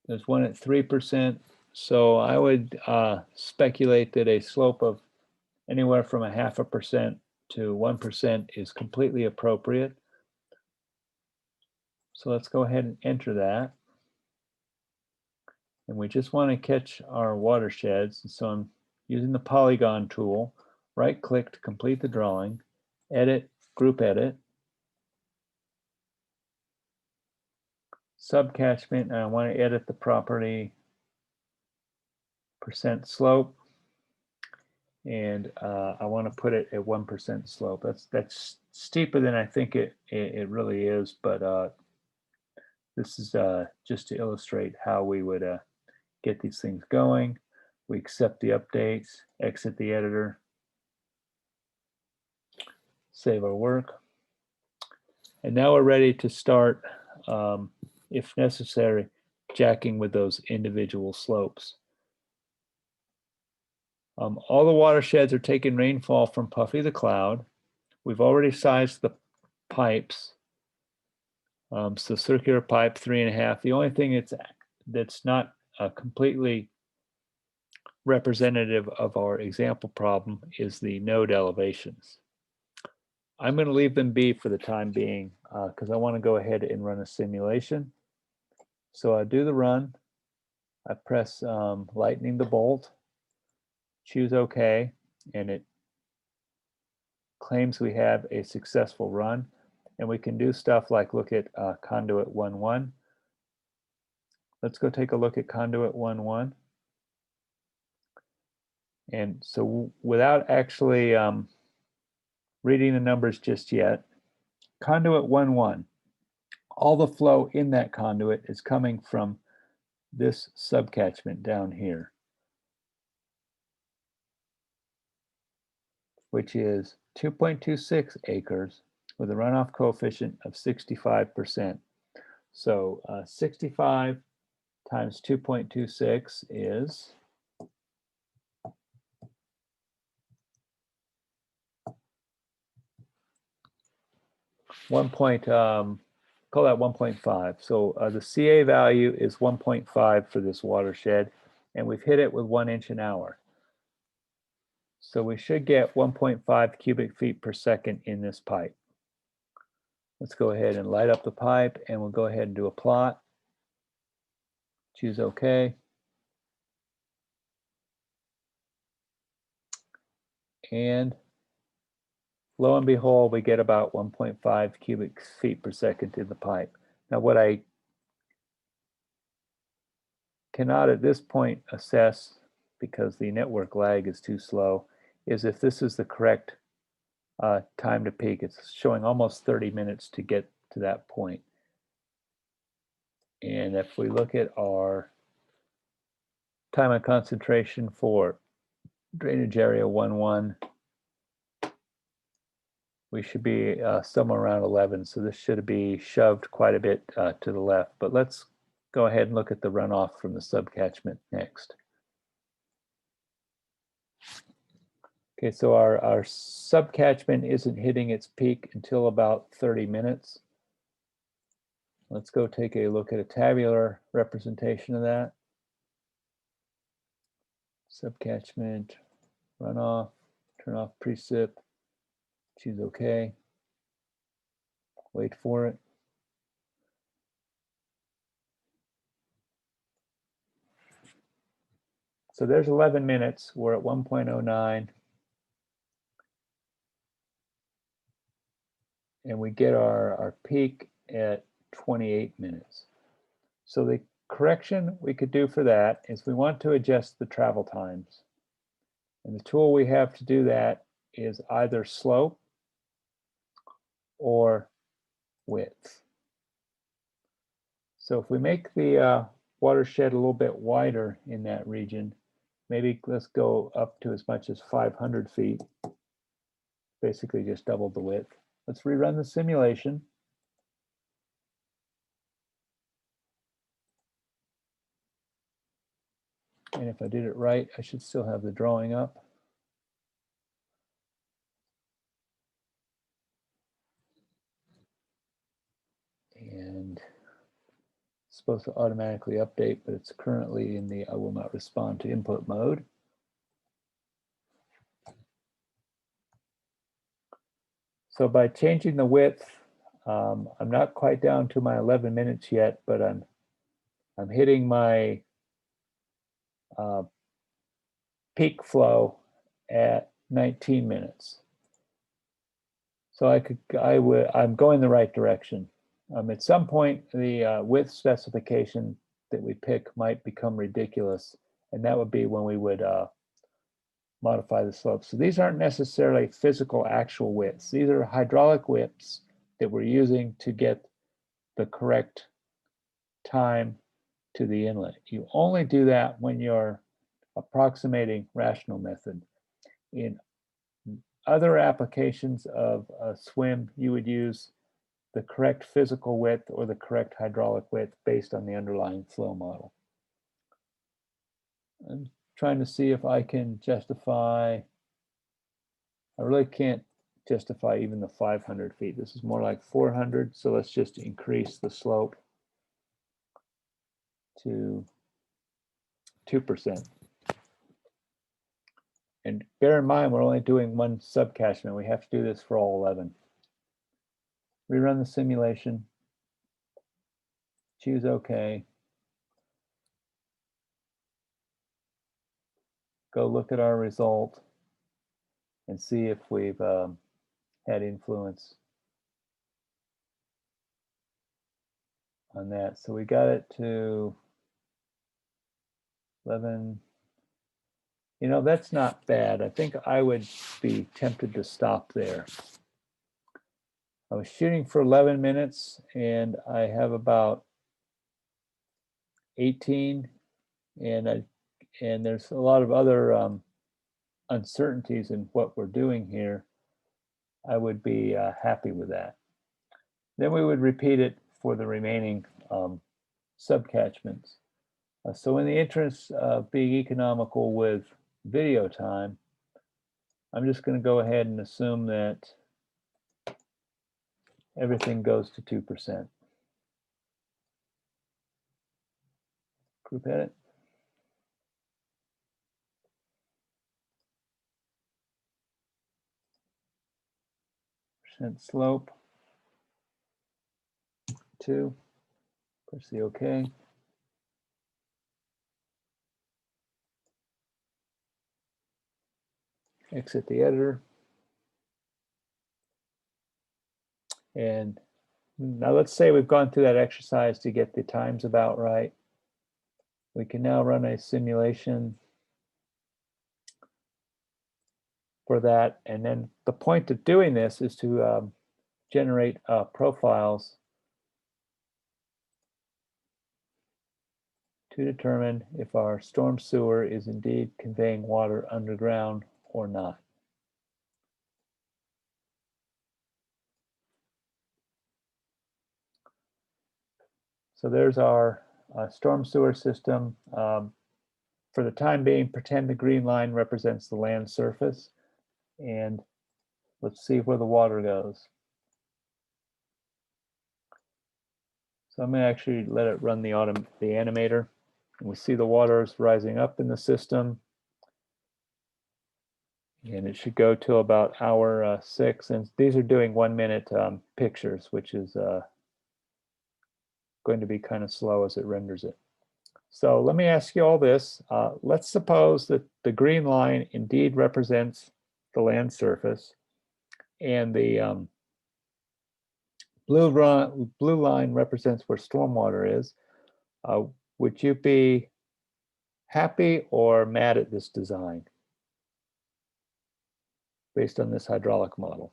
there's one at 3%. So I would speculate that a slope of anywhere from 0.5% to 1% is completely appropriate. So let's go ahead and enter that. And we just want to catch our watersheds. So I'm using the polygon tool, right click to complete the drawing, edit, group edit, subcatchment, and I want to edit the property percent slope, and I want to put it at 1% slope. That's steeper than I think it really is, but this is just to illustrate how we would get these things going. We accept the updates, exit the editor, save our work, and now we're ready to start, if necessary, jacking with those individual slopes. All the watersheds are taking rainfall from Puffy the Cloud. We've already sized the pipes. So circular pipe 3.5. The only thing that's not completely representative of our example problem is the node elevations. I'm going to leave them be for the time being because I want to go ahead and run a simulation. So I do the run. I press lightening the bolt, choose OK, and it claims we have a successful run. And we can do stuff like look at conduit 1.1. Let's go take a look at conduit 1.1. And so without actually reading the numbers just yet, conduit 1.1, all the flow in that conduit is coming from this subcatchment down here, which is 2.26 acres with a runoff coefficient of 65%. So 65 times 2.26 is 1.5. So the CA value is 1.5 for this watershed, and we've hit it with 1 inch an hour. So we should get 1.5 cubic feet per second in this pipe. Let's go ahead and light up the pipe, and we'll go ahead and do a plot. Choose OK. And lo and behold, we get about 1.5 cubic feet per second in the pipe. Now, what I cannot at this point assess, because the network lag is too slow, is if this is the correct time to peak. It's showing almost 30 minutes to get to that point. And if we look at our time of concentration for drainage area 1.1, we should be somewhere around 11. So this should be shoved quite a bit to the left. But let's go ahead and look at the runoff from the subcatchment next. Okay, so our subcatchment isn't hitting its peak until about 30 minutes. Let's go take a look at a tabular representation of that. Subcatchment, runoff, turn off precip, choose OK, wait for it. So there's 11 minutes. We're at 1.09. And we get our peak at 28 minutes. So the correction we could do for that is we want to adjust the travel times. And the tool we have to do that is either slope or width. So if we make the watershed a little bit wider in that region, maybe let's go up to as much as 500 feet, basically just double the width. Let's rerun the simulation. And if I did it right, I should still have the drawing up. And it's supposed to automatically update, but it's currently in the I will not respond to input mode. So by changing the width, I'm not quite down to my 11 minutes yet, but I'm hitting my peak flow at 19 minutes. So I'm going the right direction. At some point, the width specification that we pick might become ridiculous, and that would be when we would modify the slope. So these aren't necessarily physical actual widths. These are hydraulic widths that we're using to get the correct time to the inlet. You only do that when you're approximating rational method. In other applications of a swim, you would use the correct physical width or the correct hydraulic width based on the underlying flow model. I'm trying to see if I can justify, I really can't justify even the 500 feet. This is more like 400, so let's just increase the slope to 2%. And bear in mind, we're only doing one subcatchment. We have to do this for all 11. Rerun the simulation. Choose OK. Go look at our result and see if we've had influence on that. So we got it to 11. You know, that's not bad. I think I would be tempted to stop there. I was shooting for 11 minutes and I have about 18, and there's a lot of other uncertainties in what we're doing here. I would be happy with that. Then we would repeat it for the remaining subcatchments. So in the interest of being economical with video time, I'm just going to go ahead and assume that everything goes to 2%. Group edit. Percent slope. 2. Press the OK. Exit the editor. And now let's say we've gone through that exercise to get the times about right. We can now run a simulation for that. And then the point of doing this is to generate profiles to determine if our storm sewer is indeed conveying water underground or not. So there's our storm sewer system. For the time being, pretend the green line represents the land surface, and let's see where the water goes. So I'm going to actually let it run the animator. And we see the water is rising up in the system. And it should go till about hour 6. And these are doing 1-minute pictures, which is going to be kind of slow as it renders it. So let me ask you all this. Let's suppose that the green line indeed represents the land surface, and the blue line represents where stormwater is. Would you be happy or mad at this design based on this hydraulic model?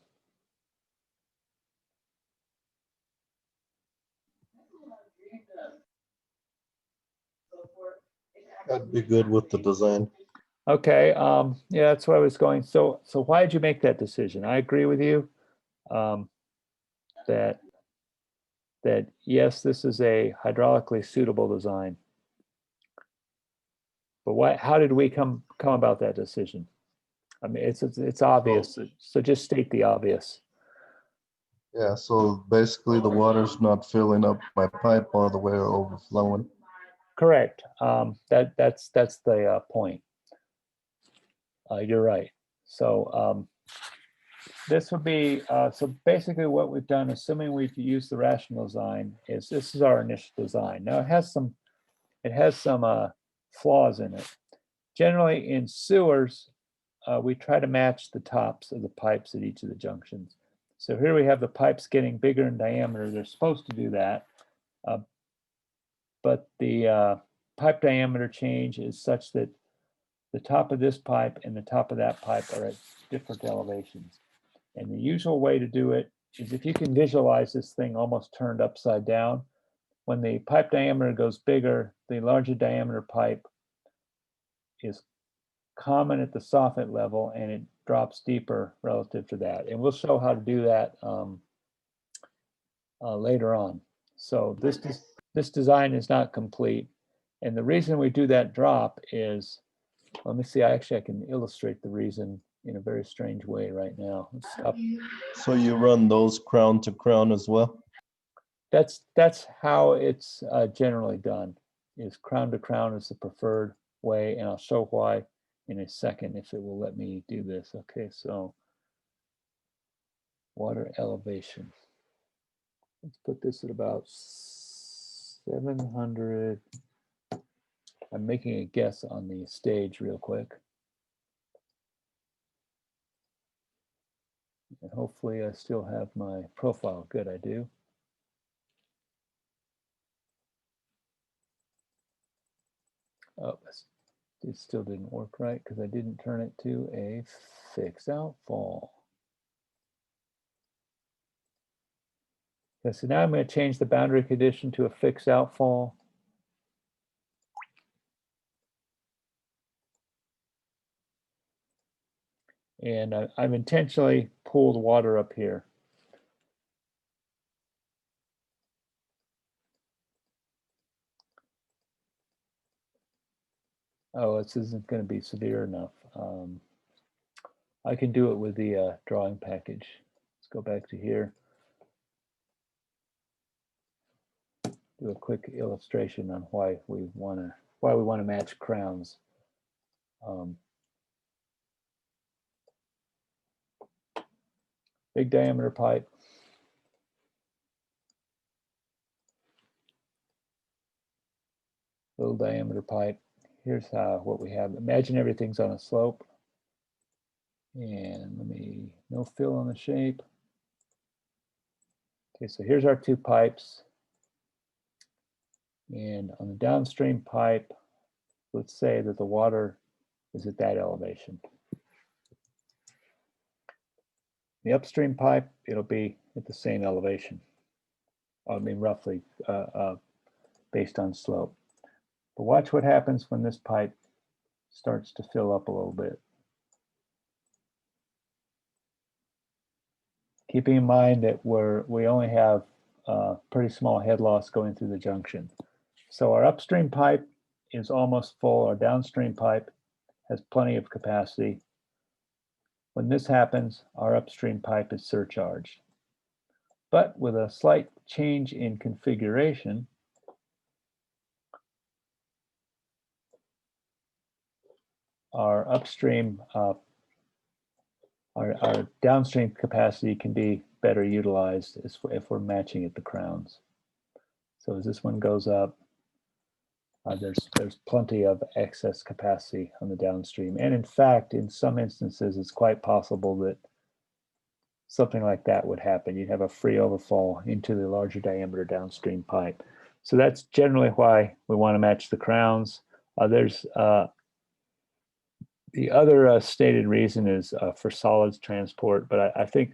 I'd be good with the design. Okay, yeah, that's where I was going. So why did you make that decision? I agree with you that yes, this is a hydraulically suitable design. But why? How did we come about that decision? I mean, it's obvious. So just state the obvious. Yeah, so basically the water's not filling up my pipe all the way or overflowing. Correct. That's the point. You're right. So this would be so basically what we've done, assuming we've used the rational design, is this is our initial design. Now it has some flaws in it. Generally in sewers, we try to match the tops of the pipes at each of the junctions. So here we have the pipes getting bigger in diameter. They're supposed to do that, but the pipe diameter change is such that the top of this pipe and the top of that pipe are at different elevations. And the usual way to do it is, if you can visualize this thing almost turned upside down, when the pipe diameter goes bigger, the larger diameter pipe is common at the soffit level and it drops deeper relative to that. And we'll show how to do that later on. So this design is not complete. And the reason we do that drop is, let me see, I can illustrate the reason in a very strange way right now. Let's stop. So you run those crown to crown as well? That's how it's generally done, is crown to crown is the preferred way, and I'll show why in a second if it will let me do this. Okay, so water elevation. Let's put this at about 700. I'm making a guess on the stage real quick. And hopefully I still have my profile. Good, I do. Oh, it still didn't work right because I didn't turn it to a fixed outfall. Okay, so now I'm going to change the boundary condition to a fixed outfall. And I've intentionally pulled water up here. Oh, this isn't going to be severe enough. I can do it with the drawing package. Let's go back to here. Do a quick illustration on why we want to match crowns. Big diameter pipe. Little diameter pipe. Here's what we have. Imagine everything's on a slope. And no fill on the shape. Okay, so here's our two pipes. And on the downstream pipe, let's say that the water is at that elevation. The upstream pipe, it'll be at the same elevation. I mean, roughly based on slope. But watch what happens when this pipe starts to fill up a little bit. Keeping in mind that we only have pretty small head loss going through the junction. So our upstream pipe is almost full. Our downstream pipe has plenty of capacity. When this happens, our upstream pipe is surcharged. But with a slight change in configuration, our upstream, our downstream capacity can be better utilized if we're matching at the crowns. So as this one goes up, there's plenty of excess capacity on the downstream. And in fact, in some instances, it's quite possible that something like that would happen. You'd have a free overflow into the larger diameter downstream pipe. So that's generally why we want to match the crowns. There's the other stated reason is for solids transport, but I think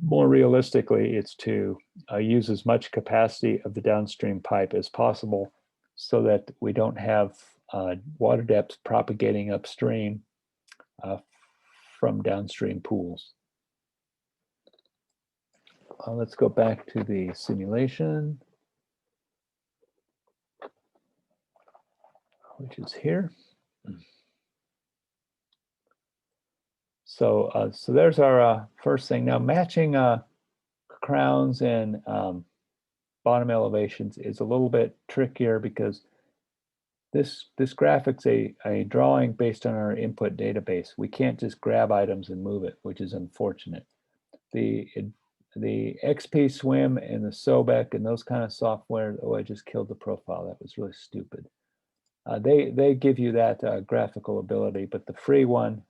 more realistically, it's to use as much capacity of the downstream pipe as possible so that we don't have water depths propagating upstream from downstream pools. Let's go back to the simulation, which is here. So, so there's our first thing. Now, matching crowns and bottom elevations is a little bit trickier because this graphic's a drawing based on our input database. We can't just grab items and move it, which is unfortunate. The XP Swim and the SOBEC and those kind of software, oh, I just killed the profile. That was really stupid. They give you that graphical ability, but the free one,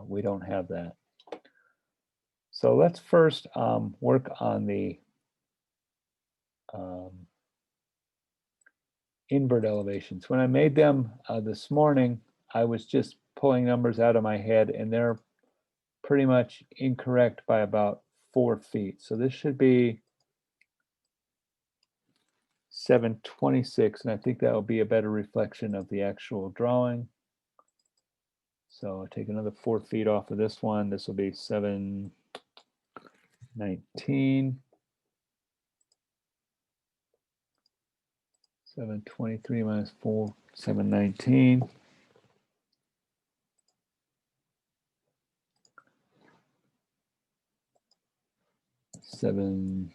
we don't have that. So let's first work on the invert elevations. When I made them this morning, I was just pulling numbers out of my head, and they're pretty much incorrect by about 4 feet. So this should be 726, and I think that will be a better reflection of the actual drawing. So I'll take another 4 feet off of this one. This will be 719. 723 minus 4, 719. Seven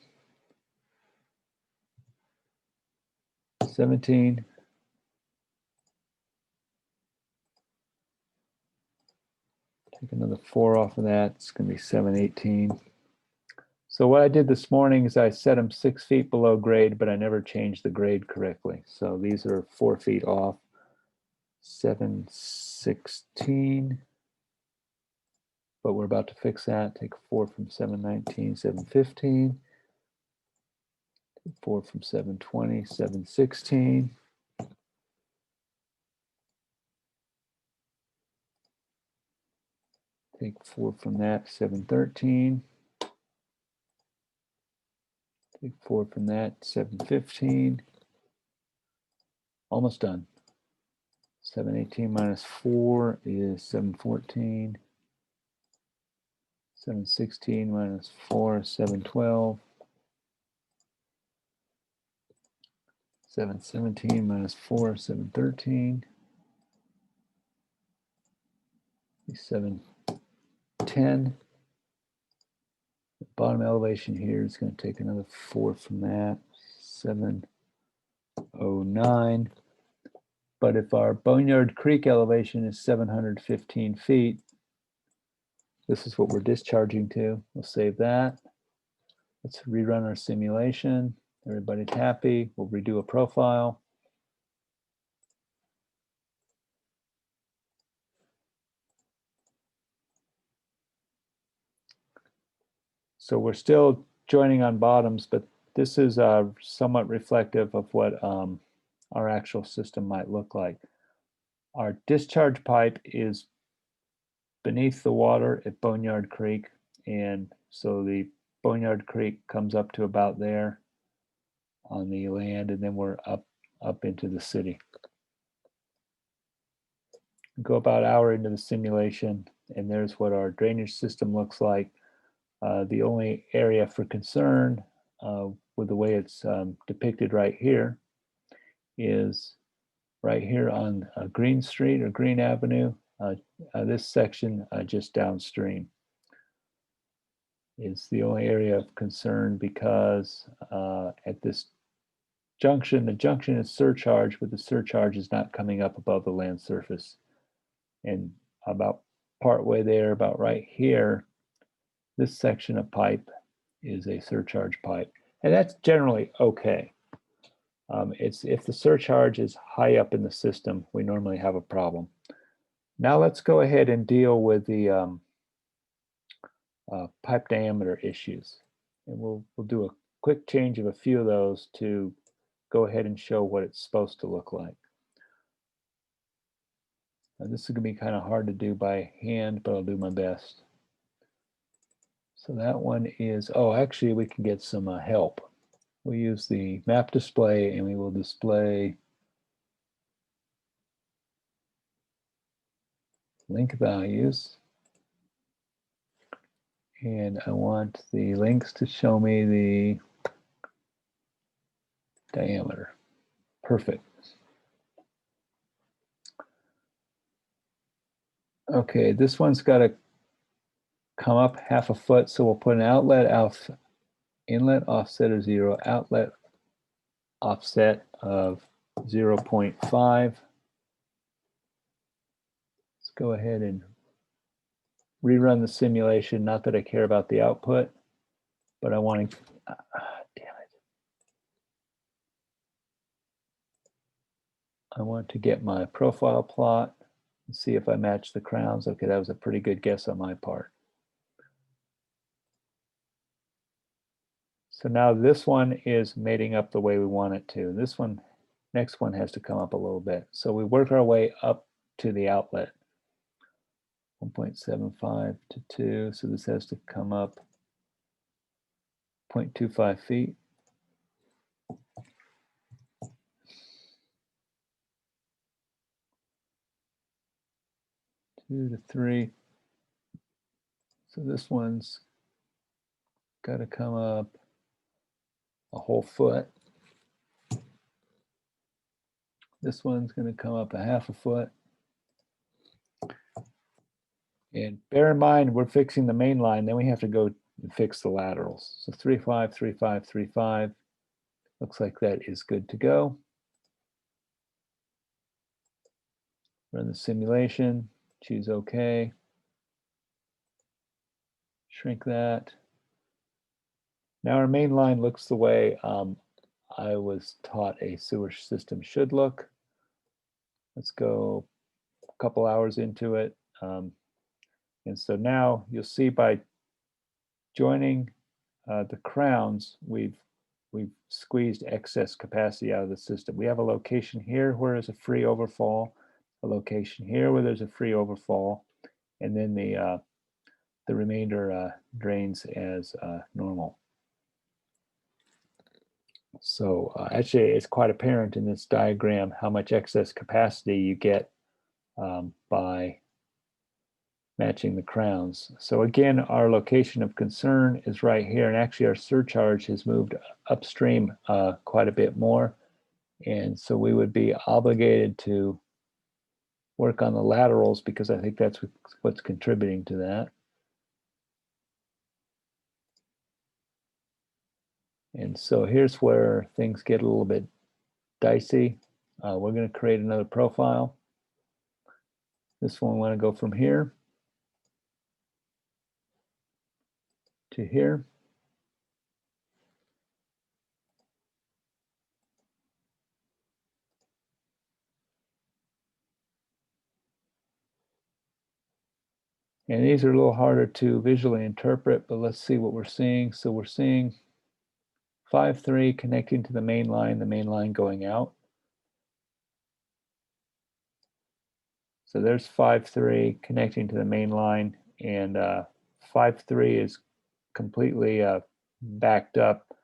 17. Take another 4 off of that. It's going to be 718. So what I did this morning is I set them 6 feet below grade, but I never changed the grade correctly. So these are 4 feet off. 716. But we're about to fix that. Take 4 from 719, 715. Take 4 from 720, 716. Take 4 from that, 713. Take 4 from that, 715. Almost done. 718 minus 4 is 714. 716 minus 4 is 712. 717 minus 4 is 713. 710. The bottom elevation here is going to take another 4 from that. 709. But if our Boneyard Creek elevation is 715 feet, this is what we're discharging to. We'll save that. Let's rerun our simulation. Everybody's happy. We'll redo a profile. So we're still joining on bottoms, but this is somewhat reflective of what our actual system might look like. Our discharge pipe is beneath the water at Boneyard Creek, and so the Boneyard Creek comes up to about there on the land, and then we're up into the city. Go about an hour into the simulation, and there's what our drainage system looks like. The only area for concern with the way it's depicted right here is right here on Green Street or Green Avenue. This section just downstream is the only area of concern because at this junction, the junction is surcharged, but the surcharge is not coming up above the land surface. And about partway there, about right here, this section of pipe is a surcharge pipe, and that's generally okay. It's if the surcharge is high up in the system, we normally have a problem. Now let's go ahead and deal with the pipe diameter issues. And we'll do a quick change of a few of those to go ahead and show what it's supposed to look like. Now, this is going to be kind of hard to do by hand, but I'll do my best. So that one is, oh, actually we can get some help. We'll use the map display and we will display link values. And I want the links to show me the diameter. Perfect. Okay, this one's got to come up 1/2 foot, so we'll put an inlet offset of 0, outlet offset of 0.5. Let's go ahead and rerun the simulation. Not that I care about the output, but I want to, damn it. I want to get my profile plot and see if I match the crowns. Okay, that was a pretty good guess on my part. So now this one is mating up the way we want it to. This one, next one has to come up a little bit. So we work our way up to the outlet. 1.75 to 2, so this has to come up 0.25 feet. 2 to 3. So this one's got to come up a whole foot. This one's going to come up 1/2 foot. And bear in mind, we're fixing the main line, then we have to go and fix the laterals. So 3.5, 3.5, 3.5. Looks like that is good to go. Run the simulation, choose OK. Shrink that. Now our main line looks the way I was taught a sewer system should look. Let's go a couple hours into it. And so now you'll see by joining the crowns, we've squeezed excess capacity out of the system. We have a location here where there's a free overfall, a location here where there's a free overfall, and then the remainder drains as normal. So actually, it's quite apparent in this diagram how much excess capacity you get by matching the crowns. So again, our location of concern is right here, and actually our surcharge has moved upstream quite a bit more. And so we would be obligated to work on the laterals because I think that's what's contributing to that. And so here's where things get a little bit dicey. We're going to create another profile. This one we want to go from here to here. And these are a little harder to visually interpret, but let's see what we're seeing. So we're seeing 5.3 connecting to the main line going out. So there's 5.3 connecting to the main line, and 5.3 is completely backed up,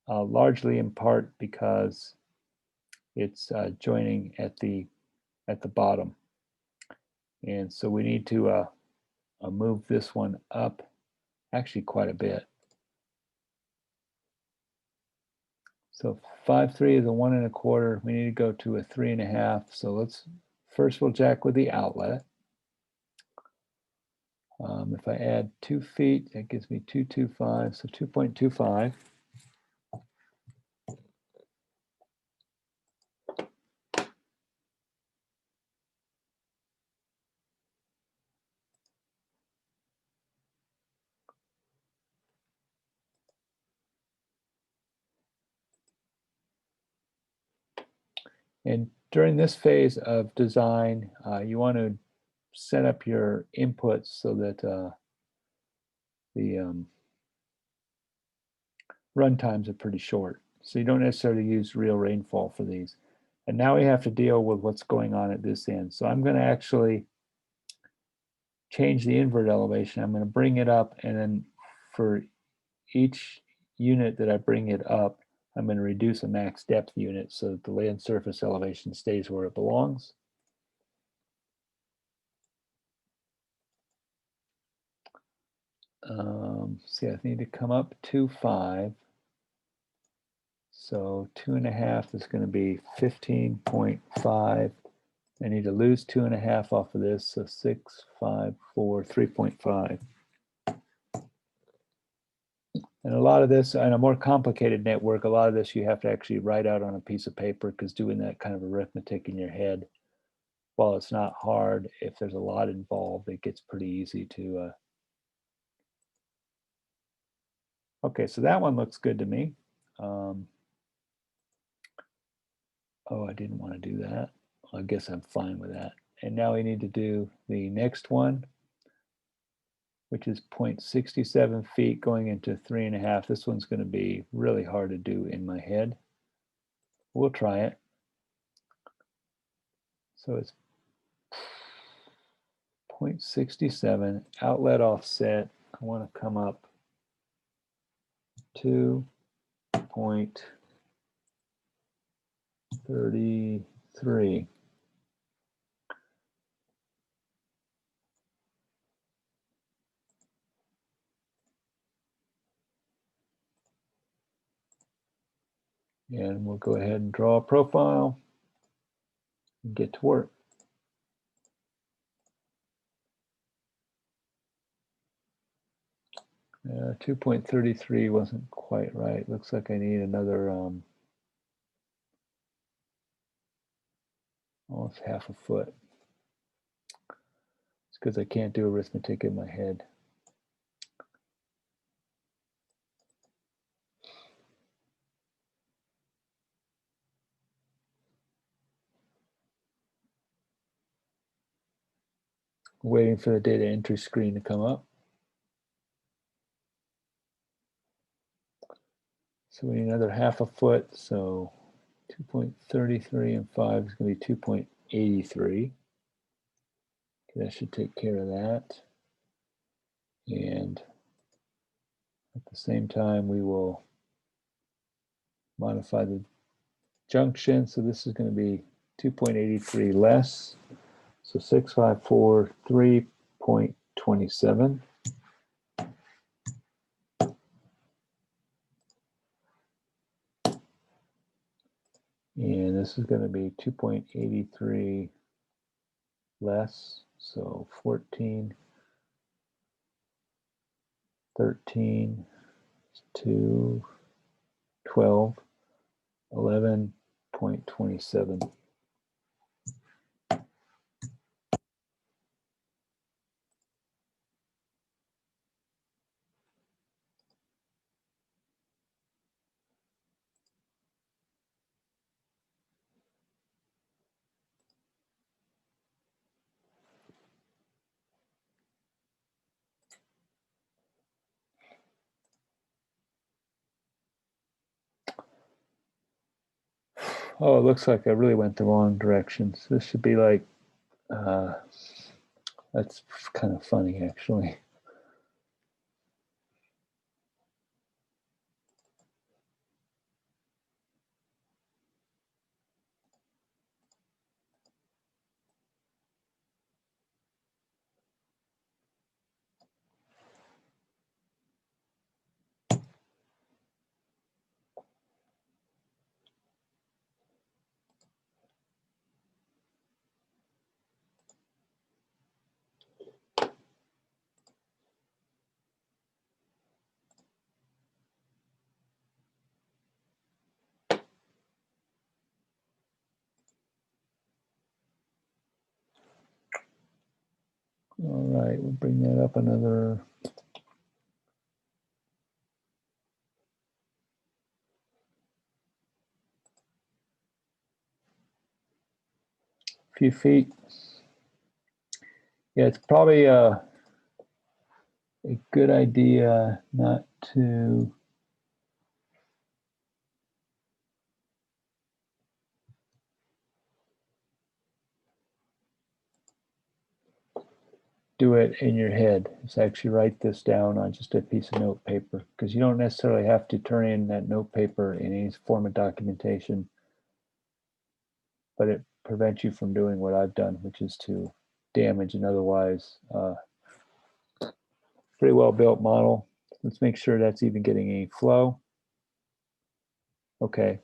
largely in part because it's joining at the bottom. And so we need to move this one up actually quite a bit. So 5.3 is a 1 1/4. We need to go to a 3 1/2. So let's first we'll jack with the outlet. If I add 2 feet, that gives me 2.25, so 2.25. And during this phase of design, you want to set up your inputs so that the run times are pretty short. So you don't necessarily use real rainfall for these. And now we have to deal with what's going on at this end. So I'm going to actually change the invert elevation. I'm going to bring it up, and then for each unit that I bring it up, I'm going to reduce a max depth unit so that the land surface elevation stays where it belongs. See, I need to come up 2.5. So 2.5 is going to be 15.5. I need to lose 2.5 off of this, so 6, 5, 4, 3.5. And a lot of this, on a more complicated network, a lot of this you have to actually write out on a piece of paper, because doing that kind of arithmetic in your head, while it's not hard, if there's a lot involved, it gets pretty easy to. Okay, so that one looks good to me. Oh, I didn't want to do that. I guess I'm fine with that. And now we need to do the next one, which is 0.67 feet going into 3.5. This one's going to be really hard to do in my head. We'll try it. So it's 0.67 outlet offset. I want to come up 2.33. And we'll go ahead and draw a profile and get to work. Uh, 2.33 wasn't quite right. Looks like I need another almost half a foot. It's because I can't do arithmetic in my head. Waiting for the data entry screen to come up. So we need another half a foot. So 2.33 and 5 is going to be 2.83. That should take care of that. And at the same time, we will modify the junction. So this is going to be 2.83 less. So 6543.27. And this is going to be 2.83 less. So 14, 13, 2, 12, 11.27. Oh, it looks like I really went the wrong direction. So this should be like, that's kind of funny, actually. All right, we'll bring that up another. few feet. Yeah, it's probably a good idea not to do it in your head. Just actually write this down on just a piece of note paper, because you don't necessarily have to turn in that note paper in any form of documentation, but it prevents you from doing what I've done, which is to damage an otherwise pretty well built model. Let's make sure that's even getting any flow. Okay.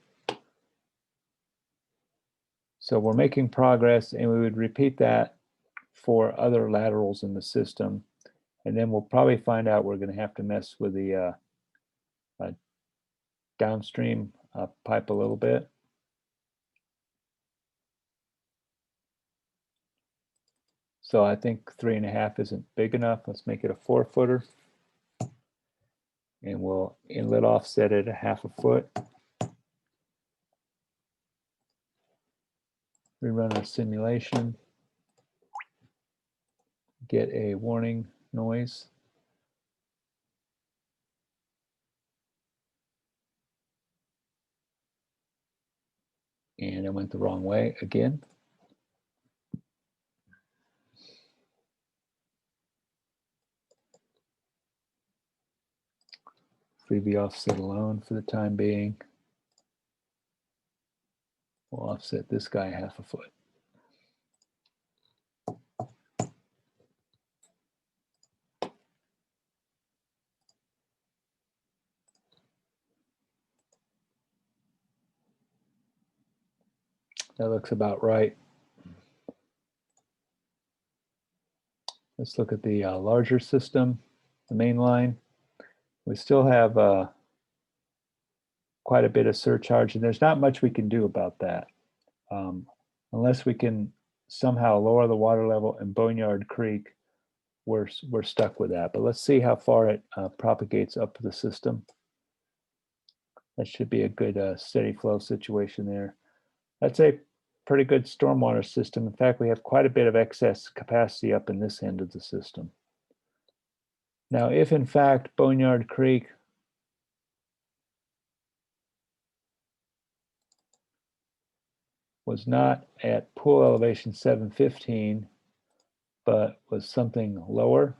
So we're making progress, and we would repeat that for other laterals in the system. And then we'll probably find out we're going to have to mess with the downstream pipe a little bit. So I think 3.5 isn't big enough. Let's make it a 4-footer. And we'll inlet offset it 1/2 foot. Rerun our simulation. Get a warning noise. And I went the wrong way again. Leave the offset alone for the time being. We'll offset this guy 1/2 foot. That looks about right. Let's look at the larger system, the main line. We still have quite a bit of surcharge, and there's not much we can do about that. Unless we can somehow lower the water level in Boneyard Creek, we're stuck with that. But let's see how far it propagates up the system. That should be a good steady flow situation there. That's a pretty good stormwater system. In fact, we have quite a bit of excess capacity up in this end of the system. Now, if in fact Boneyard Creek was not at pool elevation 715, but was something lower,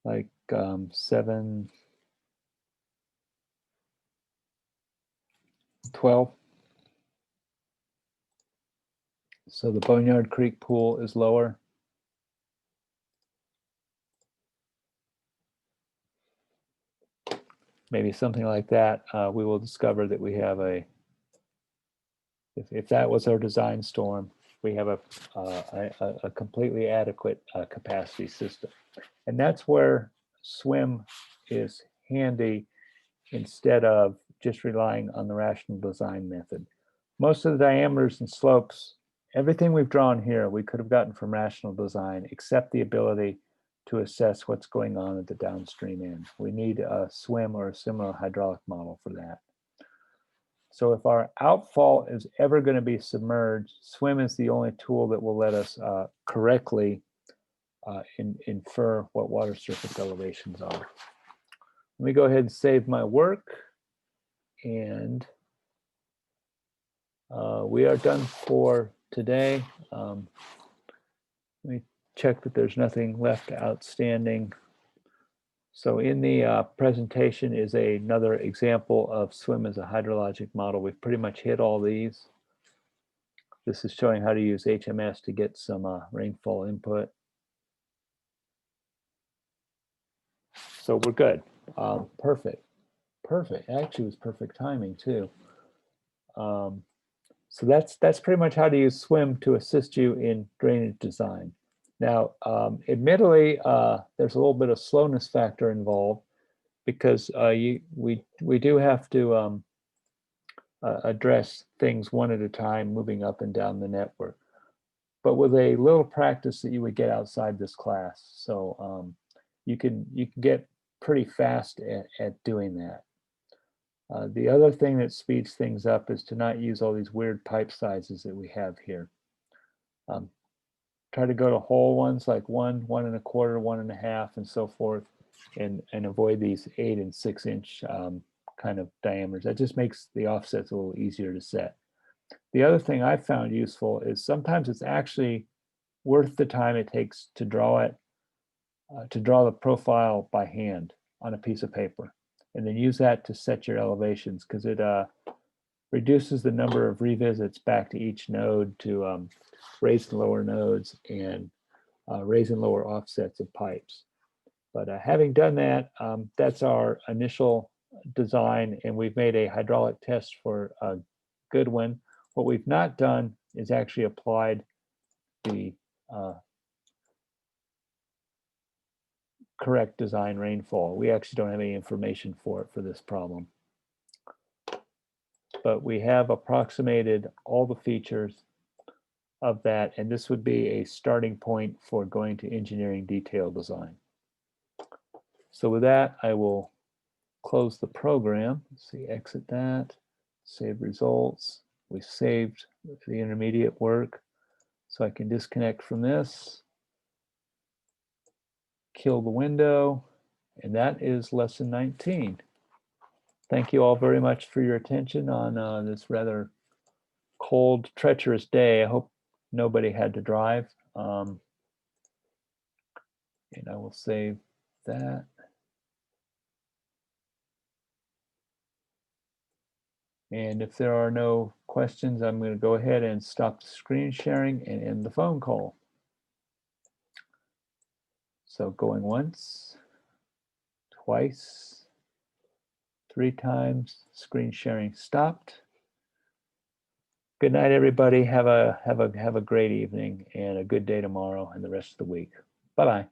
like 712. So the Boneyard Creek pool is lower. Maybe something like that. We will discover that we have if that was our design storm, we have a completely adequate capacity system. And that's where SWM is handy instead of just relying on the rational design method. Most of the diameters and slopes, everything we've drawn here, we could have gotten from rational design, except the ability to assess what's going on at the downstream end. We need a SWM or a similar hydraulic model for that. So if our outfall is ever going to be submerged, SWM is the only tool that will let us correctly infer what water surface elevations are. Let me go ahead and save my work, and we are done for today. Let me check that there's nothing left outstanding. So in the presentation is another example of SWM as a hydrologic model. We've pretty much hit all these. This is showing how to use HMS to get some rainfall input. So we're good. Perfect. Perfect. Actually, it was perfect timing too. So that's pretty much how to use SWM to assist you in drainage design. Now, admittedly, there's a little bit of slowness factor involved because we do have to address things one at a time, moving up and down the network. But with a little practice that you would get outside this class, so you can get pretty fast at doing that. The other thing that speeds things up is to not use all these weird pipe sizes that we have here. Try to go to whole ones like 1, 1 1/4, 1 1/2, and so forth, and avoid these 8 and 6 inch kind of diameters. That just makes the offsets a little easier to set. The other thing I found useful is sometimes it's actually worth the time it takes to draw it, to draw the profile by hand on a piece of paper, and then use that to set your elevations, because it reduces the number of revisits back to each node to raise and lower nodes and raise and lower offsets of pipes. But having done that, that's our initial design, and we've made a hydraulic test for a good one. What we've not done is actually applied the correct design rainfall. We actually don't have any information for it for this problem. But we have approximated all the features of that, and this would be a starting point for going to engineering detail design. So with that, I will close the program. Let's see, exit that, save results. We saved the intermediate work, so I can disconnect from this, kill the window, and that is lesson 19. Thank you all very much for your attention on this rather cold, treacherous day. I hope nobody had to drive. And I will save that. And if there are no questions, I'm going to go ahead and stop the screen sharing and end the phone call. So going once, twice, 3 times, screen sharing stopped. Good night, everybody. Have a great evening and a good day tomorrow and the rest of the week. Bye-bye.